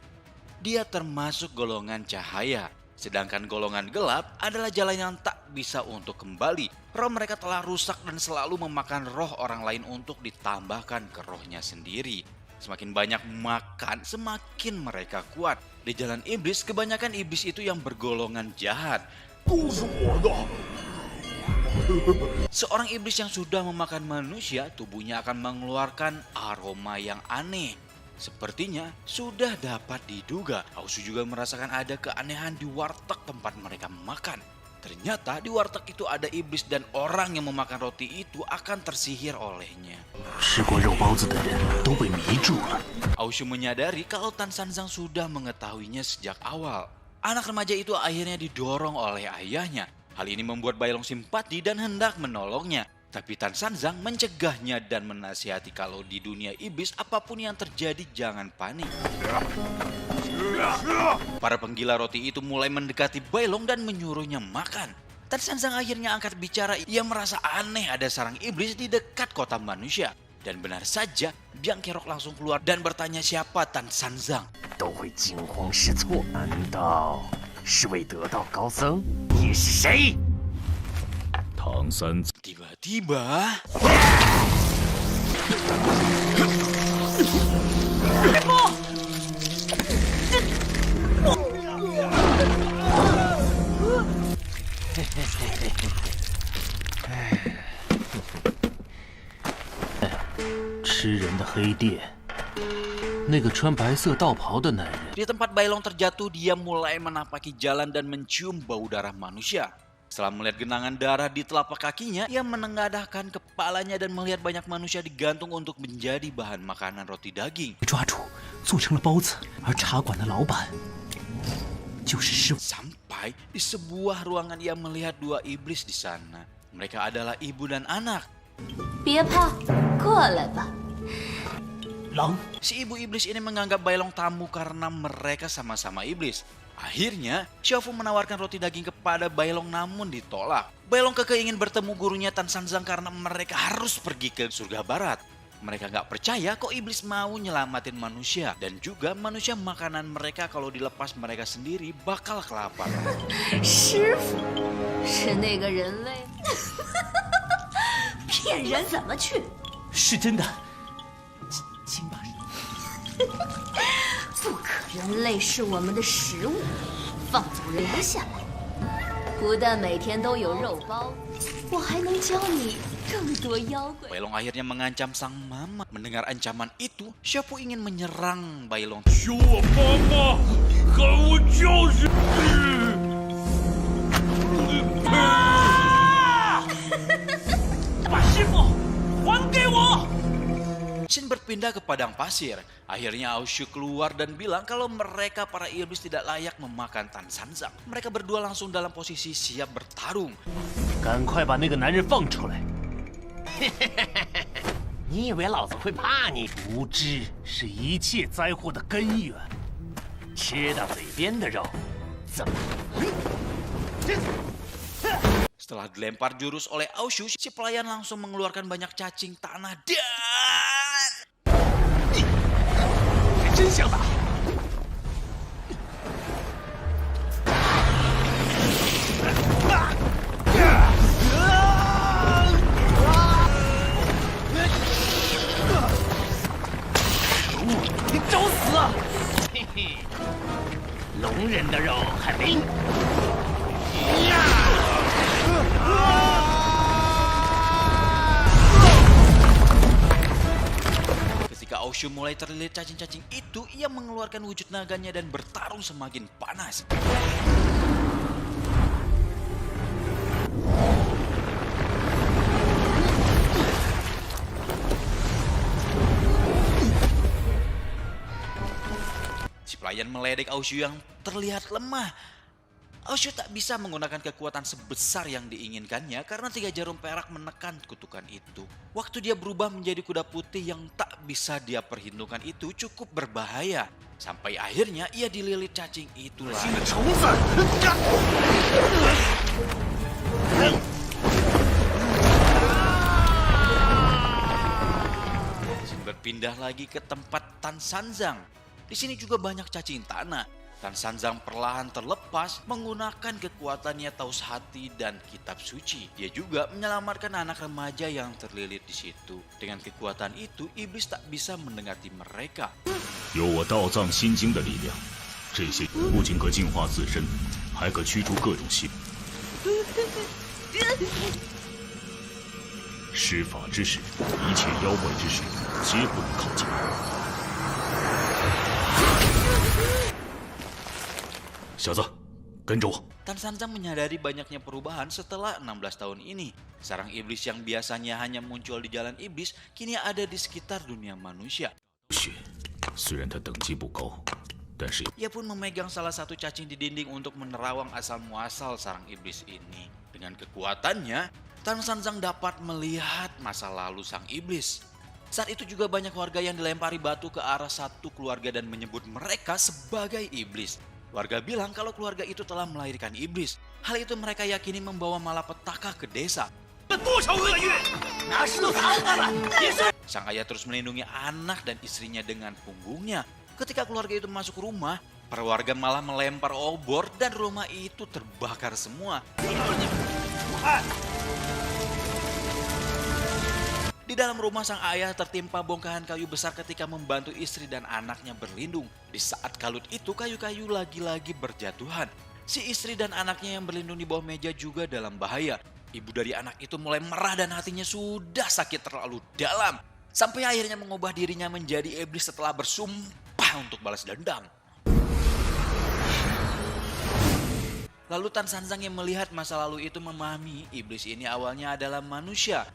Dia termasuk golongan cahaya. Sedangkan golongan gelap adalah jalan yang tak bisa untuk kembali. Roh mereka telah rusak dan selalu memakan roh orang lain untuk ditambahkan ke rohnya sendiri. Semakin banyak makan, semakin mereka kuat. Di jalan iblis, kebanyakan iblis itu yang bergolongan jahat. Seorang iblis yang sudah memakan manusia, tubuhnya akan mengeluarkan aroma yang aneh. Sepertinya sudah dapat diduga, Aoshu juga merasakan ada keanehan di warteg tempat mereka makan. Ternyata di warteg itu ada iblis dan orang yang memakan roti itu akan tersihir olehnya. Aoshu menyadari kalau Tan Sanzang sudah mengetahuinya sejak awal. Anak remaja itu akhirnya didorong oleh ayahnya. Hal ini membuat Bailong simpati dan hendak menolongnya. Tapi Tan Sanzang mencegahnya dan menasihati kalau di dunia iblis apapun yang terjadi jangan panik. Para penggila roti itu mulai mendekati Bailong dan menyuruhnya makan. Tan Sanzang akhirnya angkat bicara, ia merasa aneh ada sarang iblis di dekat kota manusia. Dan benar saja, Biang Kerok langsung keluar dan bertanya siapa Tan Sanzang.唐三藏 Tiba-tiba di tempat Bailong terjatuh, dia mulai menapaki jalan dan mencium bau darah manusia. Setelah melihat genangan darah di telapak kakinya, ia menengadahkan kepalanya dan melihat banyak manusia digantung untuk menjadi bahan makanan roti daging. Sampai di sebuah ruangan ia melihat dua iblis di sana. Mereka adalah ibu dan anak. 别怕，过来吧。 Si ibu iblis ini menganggap Bailong tamu karena mereka sama-sama iblis. Akhirnya, Xiaofu menawarkan roti daging kepada Bailong namun ditolak. Bailong keke ingin bertemu gurunya Tan Sanzang karena mereka harus pergi ke surga barat. Mereka gak percaya kok iblis mau nyelamatin manusia. Dan juga manusia makanan mereka kalau dilepas mereka sendiri bakal kelaparan. 师傅是那个人类，骗人怎么去？是真的，请把不可，人类是我们的食物，放走人留下来，不但每天都有肉包，我还能教你更多妖怪。 Bailong akhirnya mengancam sang mama. Mendengar ancaman itu, Xiaofu ingin menyerang Bailong. 救我妈妈，喊我教训！ 把师傅还给我！ Shin berpindah ke padang pasir. Akhirnya Aoshu keluar dan bilang kalau mereka para iblis tidak layak memakan Tan Sanzang. Mereka berdua langsung dalam posisi siap bertarung. 赶快把那个男人放出来！你以为老子会怕你？无知是一切灾祸的根源。吃到嘴边的肉，怎么？ Setelah dilempar jurus oleh Aoshu, si pelayan langsung mengeluarkan banyak cacing tanah dan... 真想打！你找死啊！嘿嘿，龙人的肉还没。Ketika Aoshu mulai terlilit cacing-cacing itu, ia mengeluarkan wujud naganya dan bertarung semakin panas. sekalian meledek Aushu yang terlihat lemah. Aushu tak bisa menggunakan kekuatan sebesar yang diinginkannya karena 3 jarum perak menekan kutukan itu. Waktu dia berubah menjadi kuda putih yang tak bisa dia perhitungkan itu cukup berbahaya. Sampai akhirnya ia dililit cacing itulah. Berpindah lagi ke tempat Tan Sanzang. Di sini juga banyak cacing tanah. Tan Sanzang perlahan terlepas menggunakan kekuatannya Taus Hati dan Kitab Suci. Dia juga menyelamatkan anak remaja yang terlilit di situ. Dengan kekuatan itu, iblis tak bisa mendekati mereka. 有我道藏心经的力量，这些不仅可净化自身，还可驱逐各种邪。施法之时，一切妖怪之事皆不能靠近。小子，跟着我。 Tan Sanzang menyadari banyaknya perubahan setelah 16 tahun ini. Sarang iblis yang biasanya hanya muncul di jalan iblis, kini ada di sekitar dunia manusia. 血，虽然他等级不高，但是 Ia pun memegang salah satu cacing di dinding untuk menerawang asal-muasal sarang iblis ini. Dengan kekuatannya, Tan Sanzang dapat melihat masa lalu sang iblis. Saat itu juga banyak warga yang dilempari batu ke arah satu keluarga dan menyebut mereka sebagai iblis. Warga bilang kalau keluarga itu telah melahirkan iblis. Hal itu mereka yakini membawa malapetaka ke desa. Sang ayah terus melindungi anak dan istrinya dengan punggungnya. Ketika keluarga itu masuk rumah, para warga malah melempar obor dan rumah itu terbakar semua. Di dalam rumah sang ayah tertimpa bongkahan kayu besar ketika membantu istri dan anaknya berlindung. Di saat kalut itu kayu-kayu lagi-lagi berjatuhan. Si istri dan anaknya yang berlindung di bawah meja juga dalam bahaya. Ibu dari anak itu mulai merah dan hatinya sudah sakit terlalu dalam. Sampai akhirnya mengubah dirinya menjadi iblis setelah bersumpah untuk balas dendam. Lalu Tan Sanzang yang melihat masa lalu itu memahami iblis ini awalnya adalah manusia.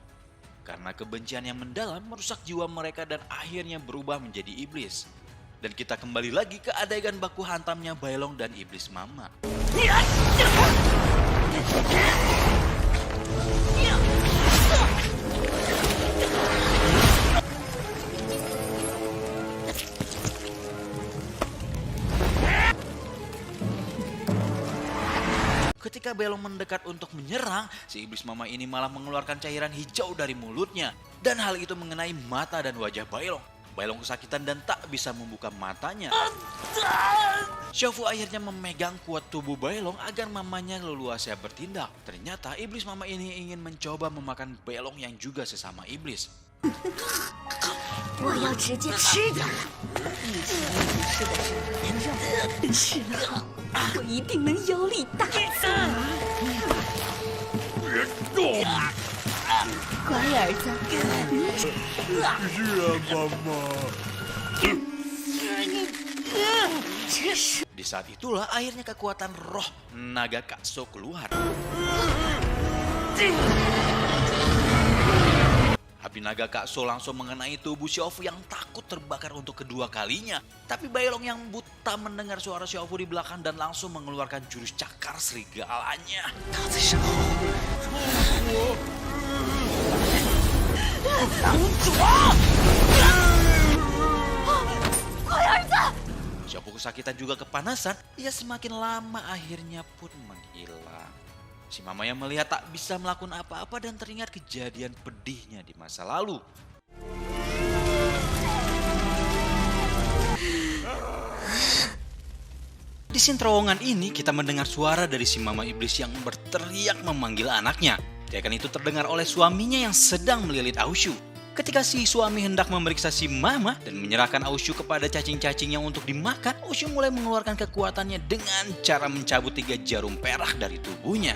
Karena kebencian yang mendalam merusak jiwa mereka dan akhirnya berubah menjadi iblis. Dan kita kembali lagi ke adegan baku hantamnya Baelong dan iblis Mama. Ketika Baelong mendekat untuk menyerang, si iblis Mama ini malah mengeluarkan cairan hijau dari mulutnya. Dan hal itu mengenai mata dan wajah Baelong. Baelong kesakitan dan tak bisa membuka matanya. Xiaofu akhirnya memegang kuat tubuh Baelong agar mamanya leluasa bertindak. Ternyata iblis Mama ini ingin mencoba memakan Baelong yang juga sesama iblis. 我要直接吃掉它！以前你吃的是人肉，吃了后我一定能腰力大增。人肉，乖儿子，是啊，妈妈。 这是 Di saat itulah akhirnya kekuatan roh naga Kakso keluar. Api naga Kakso langsung mengenai tubuh Xiaofu yang takut terbakar untuk kedua kalinya. Tapi Baelong yang buta mendengar suara Xiaofu di belakang dan langsung mengeluarkan jurus cakar serigalanya. 乖儿子。 Xiaofu kesakitan juga kepanasan, ia semakin lama akhirnya pun menghilang. Si Mama yang melihat tak bisa melakukan apa-apa dan teringat kejadian pedihnya di masa lalu. Di scene terowongan ini kita mendengar suara dari si Mama iblis yang berteriak memanggil anaknya. Teriakan itu terdengar oleh suaminya yang sedang melilit Aushu. Ketika si suami hendak memeriksa si Mama dan menyerahkan Aushu kepada cacing-cacing yang untuk dimakan, Aushu mulai mengeluarkan kekuatannya dengan cara mencabut 3 jarum perak dari tubuhnya.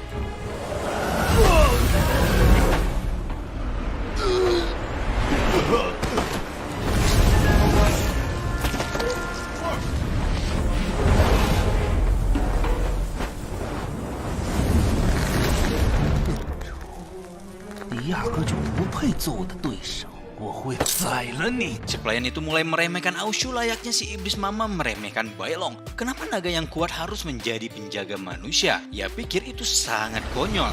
Dia 压根就不配做我的对手。我会宰了你！ Si pelayan itu mulai meremehkan Aushu layaknya si iblis mama meremehkan Bailong. Kenapa naga yang kuat harus menjadi penjaga manusia? Ia pikir itu sangat konyol.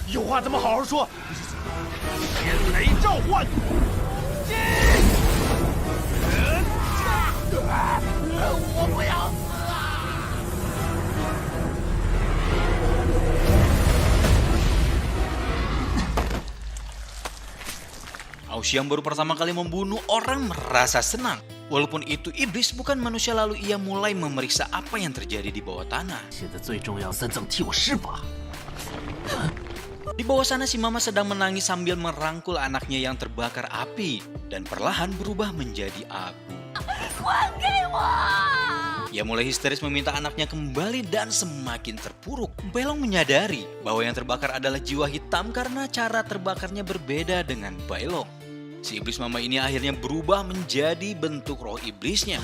有话咱们好好说。天雷召唤，我不要死啊！ Aushu yang baru pertama kali membunuh orang merasa senang. Walaupun itu iblis bukan manusia, lalu ia mulai memeriksa apa yang terjadi di bawah tanah. 现在最重要，三藏替我施法。 Di bawah sana si mama sedang menangis sambil merangkul anaknya yang terbakar api dan perlahan berubah menjadi abu. Ia mulai histeris meminta anaknya kembali dan semakin terpuruk. Bailong menyadari bahwa yang terbakar adalah jiwa hitam karena cara terbakarnya berbeda dengan Bailong. Si iblis mama ini akhirnya berubah menjadi bentuk roh iblisnya.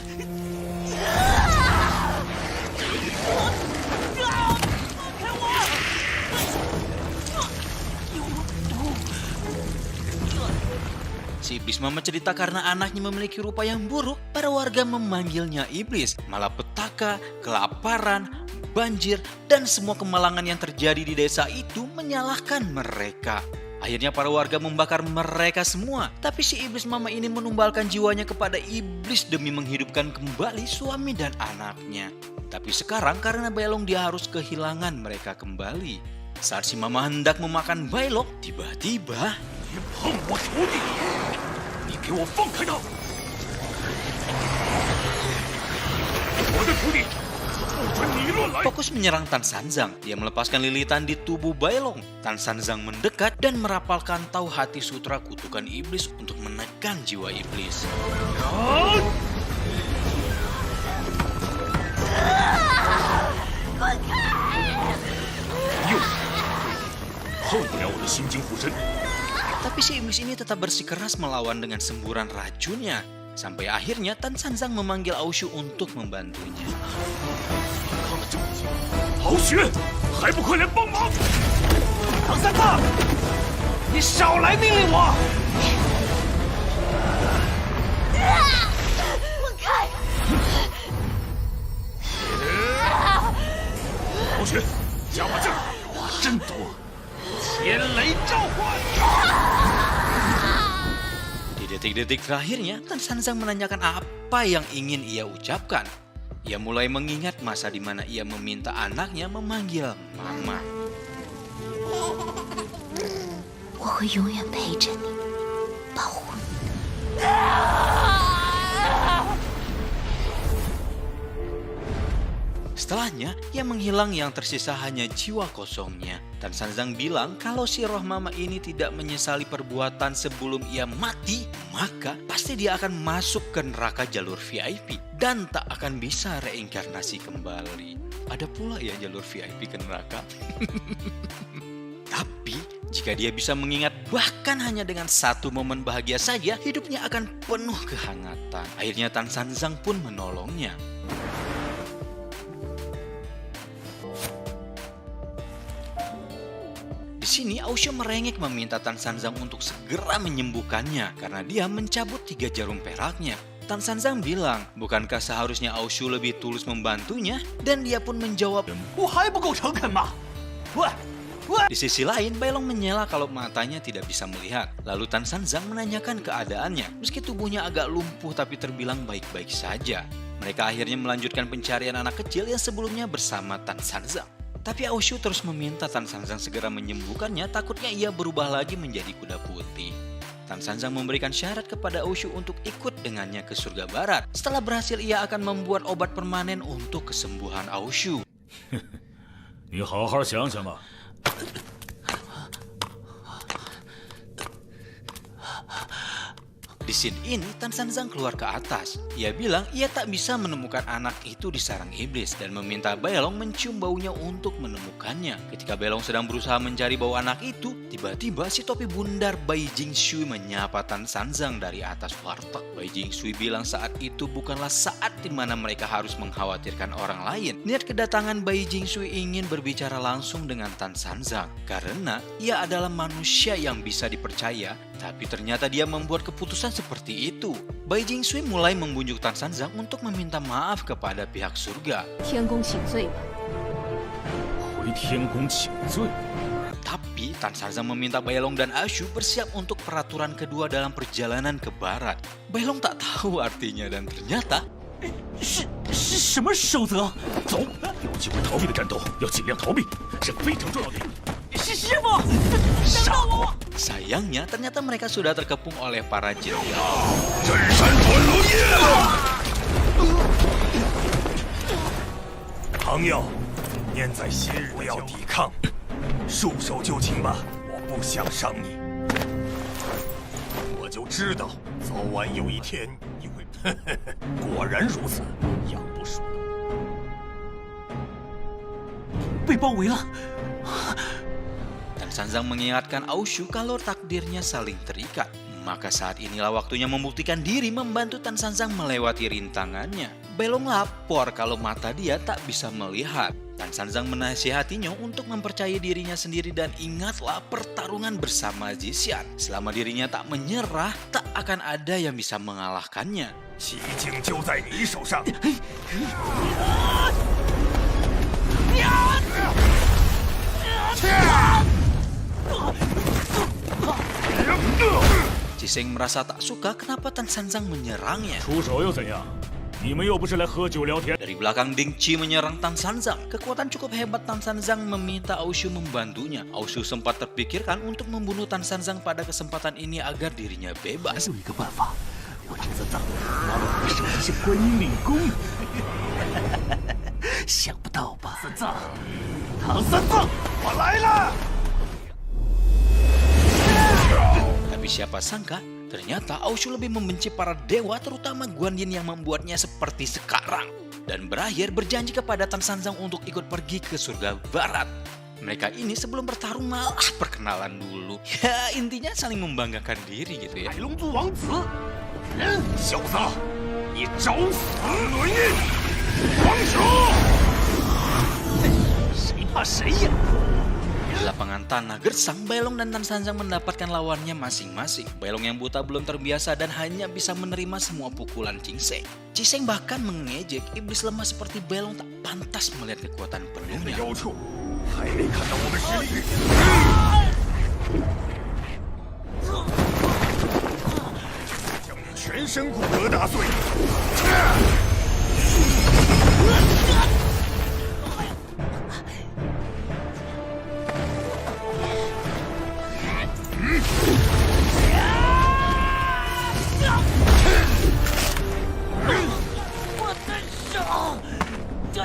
Si iblis mama cerita karena anaknya memiliki rupa yang buruk, para warga memanggilnya iblis. Malapetaka, kelaparan, banjir, dan semua kemalangan yang terjadi di desa itu menyalahkan mereka. Akhirnya para warga membakar mereka semua. Tapi si iblis mama ini menumbalkan jiwanya kepada iblis demi menghidupkan kembali suami dan anaknya. Tapi sekarang karena Bailong dia harus kehilangan mereka kembali. Saat si mama hendak memakan Bailong, tiba-tiba 别碰我徒弟！你给我放开他！我的徒弟，不准你乱来！ fokus menyerang Tan Sanzang. Dia melepaskan lilitan di tubuh Bailong. Tan Sanzang mendekat dan merapalkan Tau Hati Sutra kutukan iblis untuk menekan jiwa iblis. 又碰不了我的心经附身。 Tapi si iblis ini tetap bersikeras melawan dengan semburan racunnya. Sampai akhirnya Tan Sanzang memanggil Aushu untuk membantunya. 抗了这么久，好血，还不快来帮忙！ 唐三藏，你少来命令我！ 好血，加把劲儿！话真多。 天雷召唤！ Di detik-detik terakhirnya, Tan Sanzang menanyakan apa yang ingin ia ucapkan. Ia mulai mengingat masa di mana ia meminta anaknya memanggil Mama. 我会永远陪着你，保护你。 Setelahnya, ia menghilang yang tersisa hanya jiwa kosongnya. Tan Sanzang bilang kalau si roh mama ini tidak menyesali perbuatan sebelum ia mati, maka pasti dia akan masuk ke neraka jalur VIP dan tak akan bisa reinkarnasi kembali. Ada pula ya jalur VIP ke neraka. Tapi jika dia bisa mengingat bahkan hanya dengan satu momen bahagia saja, hidupnya akan penuh kehangatan. Akhirnya Tan Sanzang pun menolongnya. Di sini Aushu merengek meminta Tan Sanzang untuk segera menyembuhkannya karena dia mencabut 3 jarum peraknya. Tan Sanzang bilang, bukankah seharusnya Aushu lebih tulus membantunya? Dan dia pun menjawab, 我还不够诚恳吗？喂， Di sisi lain, Bailong menyela kalau matanya tidak bisa melihat. Lalu Tan Sanzang menanyakan keadaannya. Meski tubuhnya agak lumpuh tapi terbilang baik-baik saja. Mereka akhirnya melanjutkan pencarian anak kecil yang sebelumnya bersama Tan Sanzang. Tapi Aushu terus meminta Tan Sanzang segera menyembuhkannya, takutnya ia berubah lagi menjadi kuda putih. Tan Sanzang memberikan syarat kepada Aushu untuk ikut dengannya ke surga barat. Setelah berhasil, ia akan membuat obat permanen untuk kesembuhan Aushu. 你好好想想吧。Di scene ini, Tan Sanzang keluar ke atas. Ia bilang ia tak bisa menemukan anak itu di sarang iblis dan meminta Baelong mencium baunya untuk menemukannya. Ketika Baelong sedang berusaha mencari bau anak itu, tiba-tiba si topi bundar Bai Jingshui menyapa Tan Sanzang dari atas warteg. Bai Jingshui bilang saat itu bukanlah saat di mana mereka harus mengkhawatirkan orang lain. Niat kedatangan Bai Jingshui ingin berbicara langsung dengan Tan Sanzang karena ia adalah manusia yang bisa dipercaya, tapi ternyata dia membuat keputusan seperti itu. Bai Jingshui mulai membujuk Tan Sanzang untuk meminta maaf kepada pihak surga. 天公请罪吧。回天宫请罪。 Tapi Tan Sanzang meminta Baelong dan Ashu bersiap untuk peraturan kedua dalam perjalanan ke barat. Baelong tak tahu artinya dan ternyata 是什么守则？走，有机会逃避的战斗要尽量逃避，是非常重要的。 师傅，等等我！ sayangnya ternyata mereka sudah terkepung oleh para jenderal. 镇山转轮叶。唐耀，念在心，不要抵抗，束手就擒吧。我不想伤你，我就知道早晚有一天你会。果然如此，养不熟的。被包围了。 Tan Sanzang mengingatkan Aushu kalau takdirnya saling terikat. Maka saat inilah waktunya membuktikan diri membantu Tan Sanzang melewati rintangannya. Baelong lapor kalau mata dia tak bisa melihat. Tan Sanzang menasihatinya untuk mempercayai dirinya sendiri dan ingatlah pertarungan bersama Zixian. Selama dirinya tak menyerah, tak akan ada yang bisa mengalahkannya. 奇境就在你手上。 Ciseng merasa tak suka kenapa Tan Sanzang menyerangnya. 出手又怎样？你们又不是来喝酒聊天。 Dari belakang Ding Qi menyerang Tan Sanzang. Kekuatan cukup hebat Tan Sanzang meminta Aushu membantunya. Aushu sempat terpikirkan untuk membunuh Tan Sanzang pada kesempatan ini agar dirinya bebas. 有一个办法，我侄子藏拿了我的手机向观音领功。想不到吧？三藏，唐三藏，我来了！ Tapi siapa sangka, ternyata Aushu lebih membenci para dewa terutama Guan Yin yang membuatnya seperti sekarang. Dan berakhir berjanji kepada Tan Sanzang untuk ikut pergi ke surga barat. Mereka ini sebelum bertarung malah perkenalan dulu. Ya intinya saling membanggakan diri gitu ya. 海龙族王子，小子，你找死！轮印，王手！谁怕谁呀？ Di lapangan tanah gersang, Baelong dan Tan Sanzang mendapatkan lawannya masing-masing. Baelong yang buta belum terbiasa dan hanya bisa menerima semua pukulan Ciseng. Ciseng bahkan mengejek iblis lemah seperti Baelong tak pantas melihat kekuatan penuhnya. 妖兽，还没看到我们实力！将你全身骨骼打碎！ 我的手，这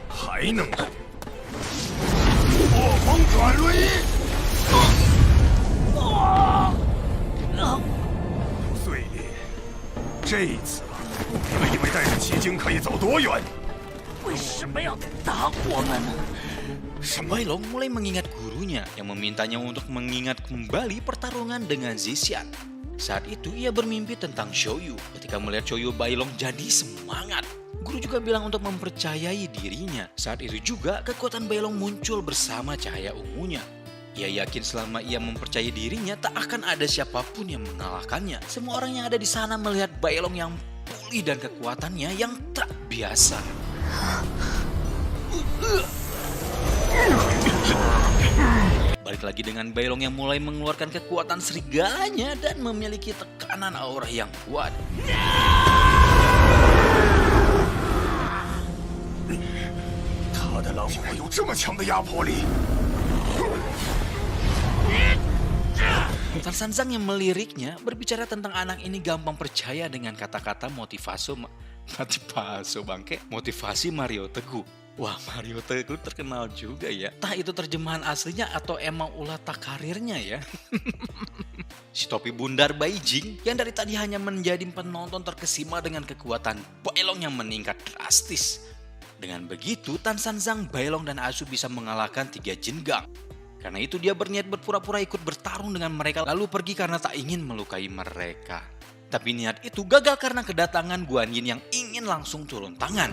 还能来！破风转轮印！碎裂！这一次啊，你们以为带着奇经可以走多远？ 为什么要打我们呢？ Baelong mulai mengingat gurunya yang memintanya untuk mengingat kembali pertarungan dengan Zixian. Saat itu ia bermimpi tentang Shoyu. Ketika melihat Shoyu, Baelong jadi semangat. Guru juga bilang untuk mempercayai dirinya. Saat itu juga kekuatan Baelong muncul bersama cahaya ungunya. Ia yakin selama ia mempercayai dirinya tak akan ada siapapun yang mengalahkannya. Semua orang yang ada di sana melihat Baelong yang pulih dan kekuatannya yang tak biasa. Balik lagi dengan Baelong yang mulai mengeluarkan kekuatan serigalanya dan memiliki tekanan aura yang kuat. 他的狼火有这么强的压迫力？ Tan Sanzang yang meliriknya berbicara tentang anak ini gampang percaya dengan kata-kata motivasi bangke, motivasi Mario Teguh. Wah, Mario Teguh terkenal juga ya. Entah itu terjemahan aslinya atau emang ulah tak karirnya ya. Si topi bundar Beijing yang dari tadi hanya menjadi penonton terkesima dengan kekuatan Bailong yang meningkat drastis. Dengan begitu, Tan Sanzang, Bailong, dan Asu bisa mengalahkan 3 Jingang. Karena itu dia berniat berpura-pura ikut bertarung dengan mereka lalu pergi karena tak ingin melukai mereka. Tapi niat itu gagal karena kedatangan Guan Yin yang ingin langsung turun tangan.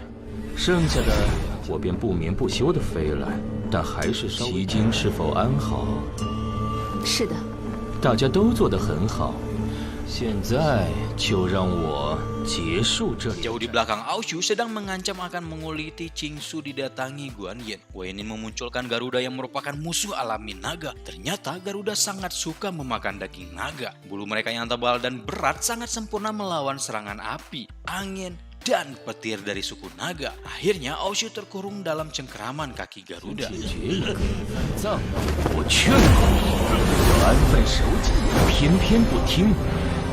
剩下的我便不眠不休地飞来，但还是奇经是否安好？是的，大家都做得很好，现在就让我结束这里。 Jauh di belakang, Aoshu sedang mengancam akan menguliti Qingsu didatangi Guan Yin. Guan Yin memunculkan Garuda yang merupakan musuh alami naga. Ternyata Garuda sangat suka memakan daging naga. Bulu mereka yang tebal dan berat sangat sempurna melawan serangan api, angin, dan petir dari suku naga. Akhirnya Aoshu terkurung dalam cengkeraman kaki Garuda. 解决一个藏，我劝你要安分守己，偏偏不听。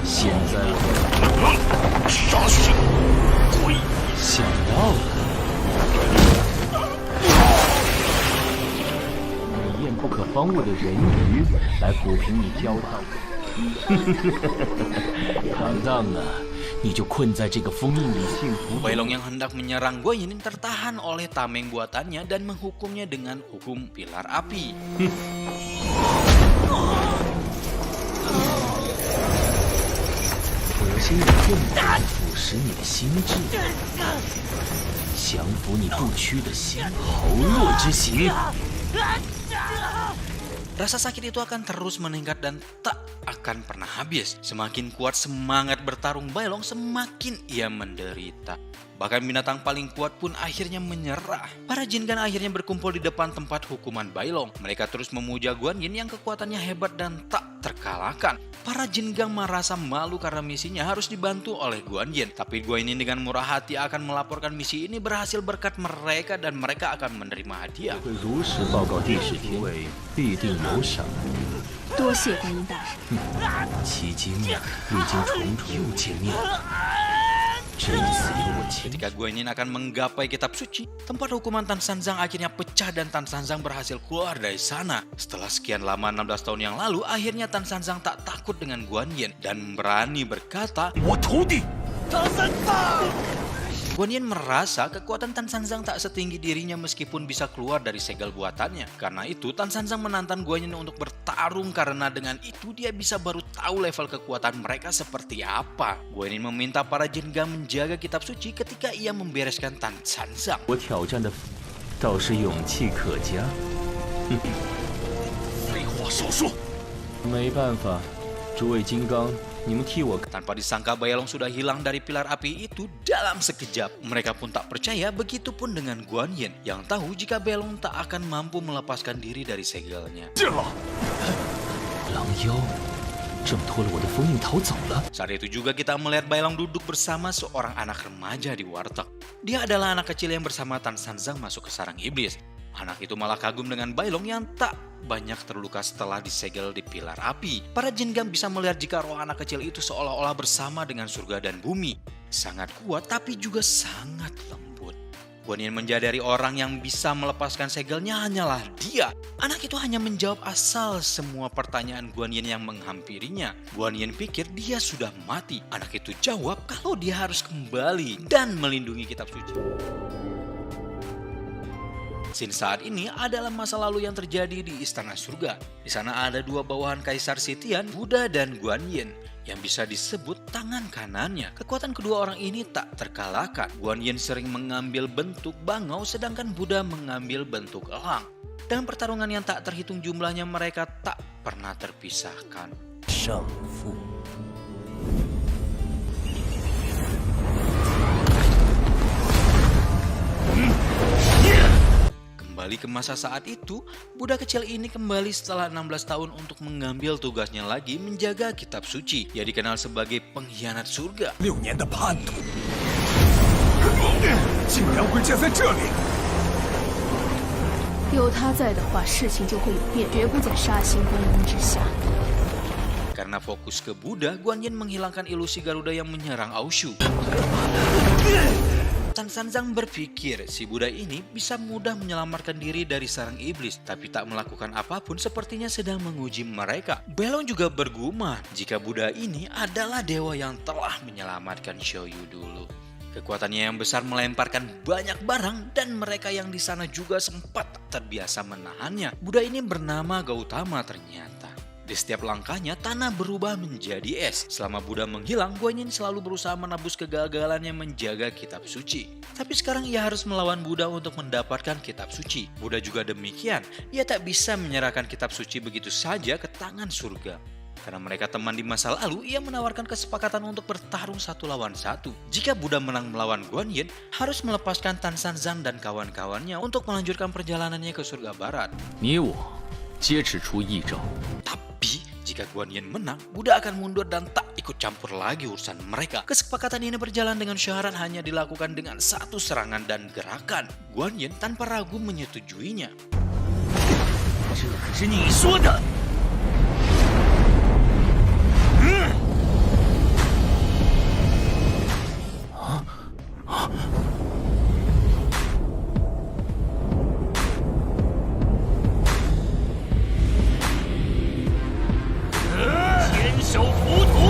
现在杀死鬼！想到了，你验不可方物的人鱼来抚平你焦躁。唐藏啊！ 你就困在这个封印里幸福。 Bailong yang hendak menyerang Guan Yin tertahan oleh tameng buatannya dan menghukumnya dengan hukum pilar api. 恶心的痛苦腐蚀你的心智，降服你不屈的心，豪弱之行。 Rasa sakit itu akan terus meningkat dan tak akan pernah habis. Semakin kuat semangat bertarung Bailong, semakin ia menderita. Bahkan binatang paling kuat pun akhirnya menyerah. Para Jingan akhirnya berkumpul di depan tempat hukuman Bailong. Mereka terus memuja Guan Yin yang kekuatannya hebat dan tak terkalahkan. Para Jingang merasa malu karena misinya harus dibantu oleh Guan Yin. Tapi Guan Yin dengan murah hati akan melaporkan misi ini berhasil berkat mereka dan mereka akan menerima hadiah. 会如实报告帝释天，必定有赏。多谢观音大人。迄今历经重重又见面了，这一次由我亲。 Ketika Guan Yin akan menggapai kitab suci, tempat hukuman Tan Sanzang akhirnya pecah dan Tan Sanzang berhasil keluar dari sana. Setelah sekian lama 16 tahun yang lalu, akhirnya Tan Sanzang tak takut dengan Guan Yin dan berani berkata, 我徒弟 Guan Yin merasa kekuatan Tan Sanzang tak setinggi dirinya meskipun bisa keluar dari segel buatannya. Karena itu Tan Sanzang menantang Guan Yin untuk bertarung karena dengan itu dia bisa baru tahu level kekuatan mereka seperti apa. Guan Yin meminta para Jingang menjaga kitab suci ketika ia membereskan Tan Sanzang. 我挑战的倒是勇气可嘉。废话少说，没办法，诸位金刚，你们替我。 Tanpa disangka Bailong sudah hilang dari pilar api itu dalam sekejap. Mereka pun tak percaya, begitupun dengan Guan Yin yang tahu jika Bailong tak akan mampu melepaskan diri dari segelnya. 见了。狼妖挣脱了我的封印逃走了。 Saat itu juga kita melihat Bailong duduk bersama seorang anak remaja di warteg. Dia adalah anak kecil yang bersama Tan Sanzang masuk ke sarang iblis. Anak itu malah kagum dengan Bailong yang tak banyak terluka setelah disegel di pilar api. Para Jingang bisa melihat jika roh anak kecil itu seolah-olah bersama dengan surga dan bumi. Sangat kuat tapi juga sangat lembut. Guan Yin menjadari orang yang bisa melepaskan segelnya hanyalah dia. Anak itu hanya menjawab asal semua pertanyaan Guan Yin yang menghampirinya. Guan Yin pikir dia sudah mati. Anak itu jawab kalau dia harus kembali dan melindungi kitab suci. Scene saat ini adalah masa lalu yang terjadi di Istana Surga. Di sana ada dua bawahan Kaisar Sitian, Buddha dan Guan Yin, yang bisa disebut tangan kanannya. Kekuatan kedua orang ini tak terkalahkan. Guan Yin sering mengambil bentuk bangau sedangkan Buddha mengambil bentuk elang. Dalam pertarungan yang tak terhitung jumlahnya mereka tak pernah terpisahkan. 胜负。 Kembali ke masa saat itu, Buddha kecil ini kembali setelah 16 tahun untuk mengambil tugasnya lagi menjaga kitab suci. Ia dikenal sebagai pengkhianat surga. 6年的叛徒，竟然会建在这里！有他在的话，事情就会有变，绝不在杀心观音之下。 Karena fokus ke Buddha, Guan Yin menghilangkan ilusi Garuda yang menyerang Aoshu. Tan Sanzang berpikir si Buddha ini bisa mudah menyelamatkan diri dari sarang iblis, tapi tak melakukan apapun sepertinya sedang menguji mereka. Bailong juga bergumam jika Buddha ini adalah dewa yang telah menyelamatkan Xiaoyu dulu. Kekuatannya yang besar melemparkan banyak barang dan mereka yang di sana juga sempat terbiasa menahannya. Buddha ini bernama Gautama ternyata. Di setiap langkahnya tanah berubah menjadi es. Selama Buddha menghilang, Guan Yin selalu berusaha menebus kegagalannya menjaga kitab suci. Tapi sekarang ia harus melawan Buddha untuk mendapatkan kitab suci. Buddha juga demikian. Ia tak bisa menyerahkan kitab suci begitu saja ke tangan surga. Karena mereka teman di masa lalu, ia menawarkan kesepakatan untuk bertarung 1 lawan 1. Jika Buddha menang melawan Guan Yin, harus melepaskan Tan Sanzang dan kawan-kawannya untuk melanjutkan perjalanannya ke surga barat. 你我皆只出一招。 Tapi jika Guan Yin menang, Buddha akan mundur dan tak ikut campur lagi urusan mereka. Kesepakatan ini berjalan dengan syarat hanya dilakukan dengan 1 serangan dan gerakan. Guan Yin tanpa ragu menyetujuinya. 这可是你说的。 天手浮屠。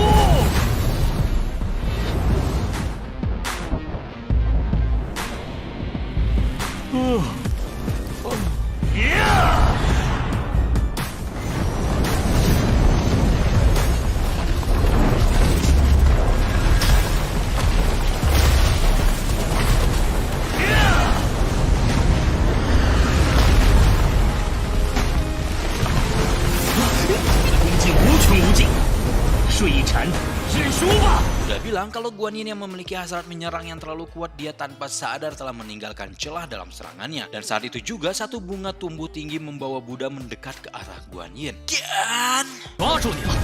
Buddha bilang kalau Guan Yin yang memiliki hasrat menyerang yang terlalu kuat, dia tanpa sadar telah meninggalkan celah dalam serangannya. Dan saat itu juga satu bunga tumbuh tinggi membawa Buddha mendekat ke arah Guan Yin. Dan... 抓住你了！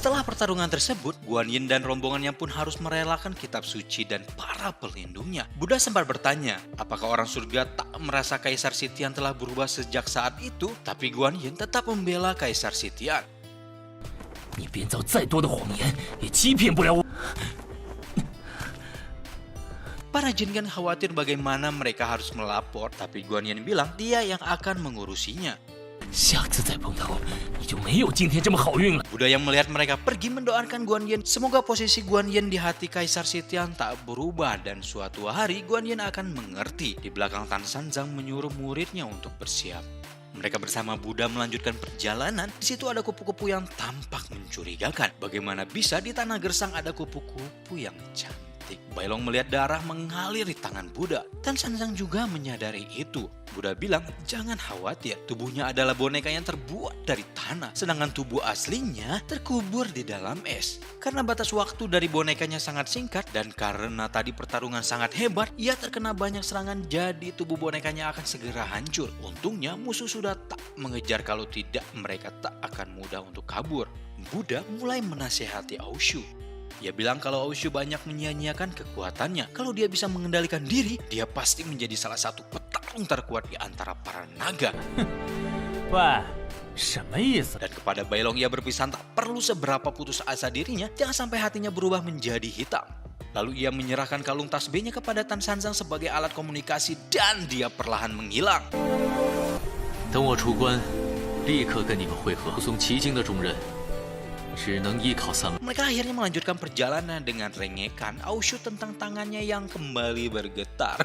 Setelah pertarungan tersebut, Guan Yin dan rombongannya pun harus merelakan kitab suci dan para pelindungnya. Buddha sempat bertanya, apakah orang surga tak merasa Kaisar Sitian telah berubah sejak saat itu? Tapi Guan Yin tetap membela Kaisar Sitian. 你编造再多的谎言，也欺骗不了我。 Para jin kan khawatir bagaimana mereka harus melapor, tapi Guan Yin bilang dia yang akan mengurusinya. 下次再碰头，你就没有今天这么好运了。 Buddha yang melihat mereka pergi mendoakan Guan Yin, semoga posisi Guan Yin di hati Kaisar Sitian tak berubah dan suatu hari Guan Yin akan mengerti. Di belakang Tan Sanzang menyuruh muridnya untuk bersiap. Mereka bersama Buddha melanjutkan perjalanan. Di situ ada kupu-kupu yang tampak mencurigakan. Bagaimana bisa di tanah gersang ada kupu-kupu yang cantik? Bailong melihat darah mengalir di tangan Buddha. Tan Sanzang juga menyadari itu. Buddha bilang, jangan khawatir, tubuhnya adalah boneka yang terbuat dari tanah, sedangkan tubuh aslinya terkubur di dalam es. Karena batas waktu dari bonekanya sangat singkat dan karena tadi pertarungan sangat hebat, ia terkena banyak serangan, jadi tubuh bonekanya akan segera hancur. Untungnya musuh sudah tak mengejar, kalau tidak mereka tak akan mudah untuk kabur. Buddha mulai menasihati Aushu. Ia bilang kalau Aushu banyak menyia-nyiakan kekuatannya. Kalau dia bisa mengendalikan diri, dia pasti menjadi salah satu petarung terkuat di antara para naga. 喂，什么意思？ Dan kepada Bailong ia berpesan tak perlu seberapa putus asa dirinya, jangan sampai hatinya berubah menjadi hitam. Lalu ia menyerahkan kalung tasbihnya kepada Tan Sanzang sebagai alat komunikasi dan dia perlahan menghilang. 等我出关，立刻跟你们会合。护送奇经的重任，只能依靠三。 Mereka akhirnya melanjutkan perjalanan dengan rengekan Aushu tentang tangannya yang kembali bergetar.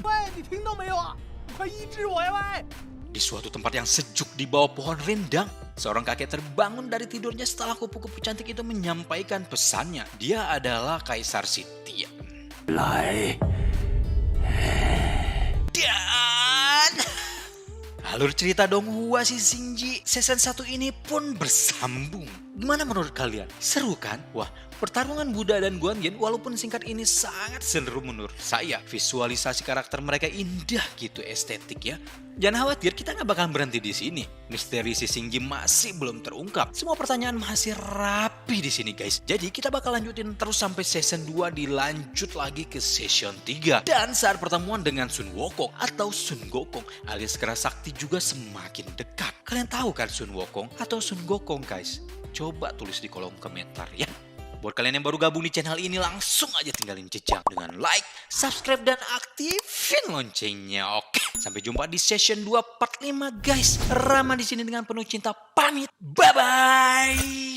喂，你听到没有啊？快医治我呀，喂！ Di suatu tempat yang sejuk di bawah pohon rindang, seorang kakek terbangun dari tidurnya setelah kupu-kupu cantik itu menyampaikan pesannya. Dia adalah Kaisar Sitian. 来， Dan alur cerita Donghua si Xingji season 1 ini pun bersambung. Gimana menurut kalian? Seru kan? Wah, pertarungan Buddha dan Guanyin walaupun singkat ini sangat seru menurut saya. Visualisasi karakter mereka indah gitu, estetik ya. Jangan khawatir, kita nggak bakal berhenti di sini. Misteri si Shinji masih belum terungkap. Semua pertanyaan masih rapi di sini guys. Jadi kita bakal lanjutin terus sampai season 2 dilanjut lagi ke season 3. Dan saat pertemuan dengan Sun Wukong atau Sun Gokong alias Kera Sakti juga semakin dekat. Kalian tahu kan Sun Wukong atau Sun Gokong guys? Coba tulis di kolom komentar ya. Buat kalian yang baru gabung di channel ini langsung aja tinggalin jejak dengan like, subscribe, dan aktifin loncengnya. Oke, sampai jumpa di session 2 part 5 guys. Rama di sini dengan penuh cinta pamit. Bye-bye.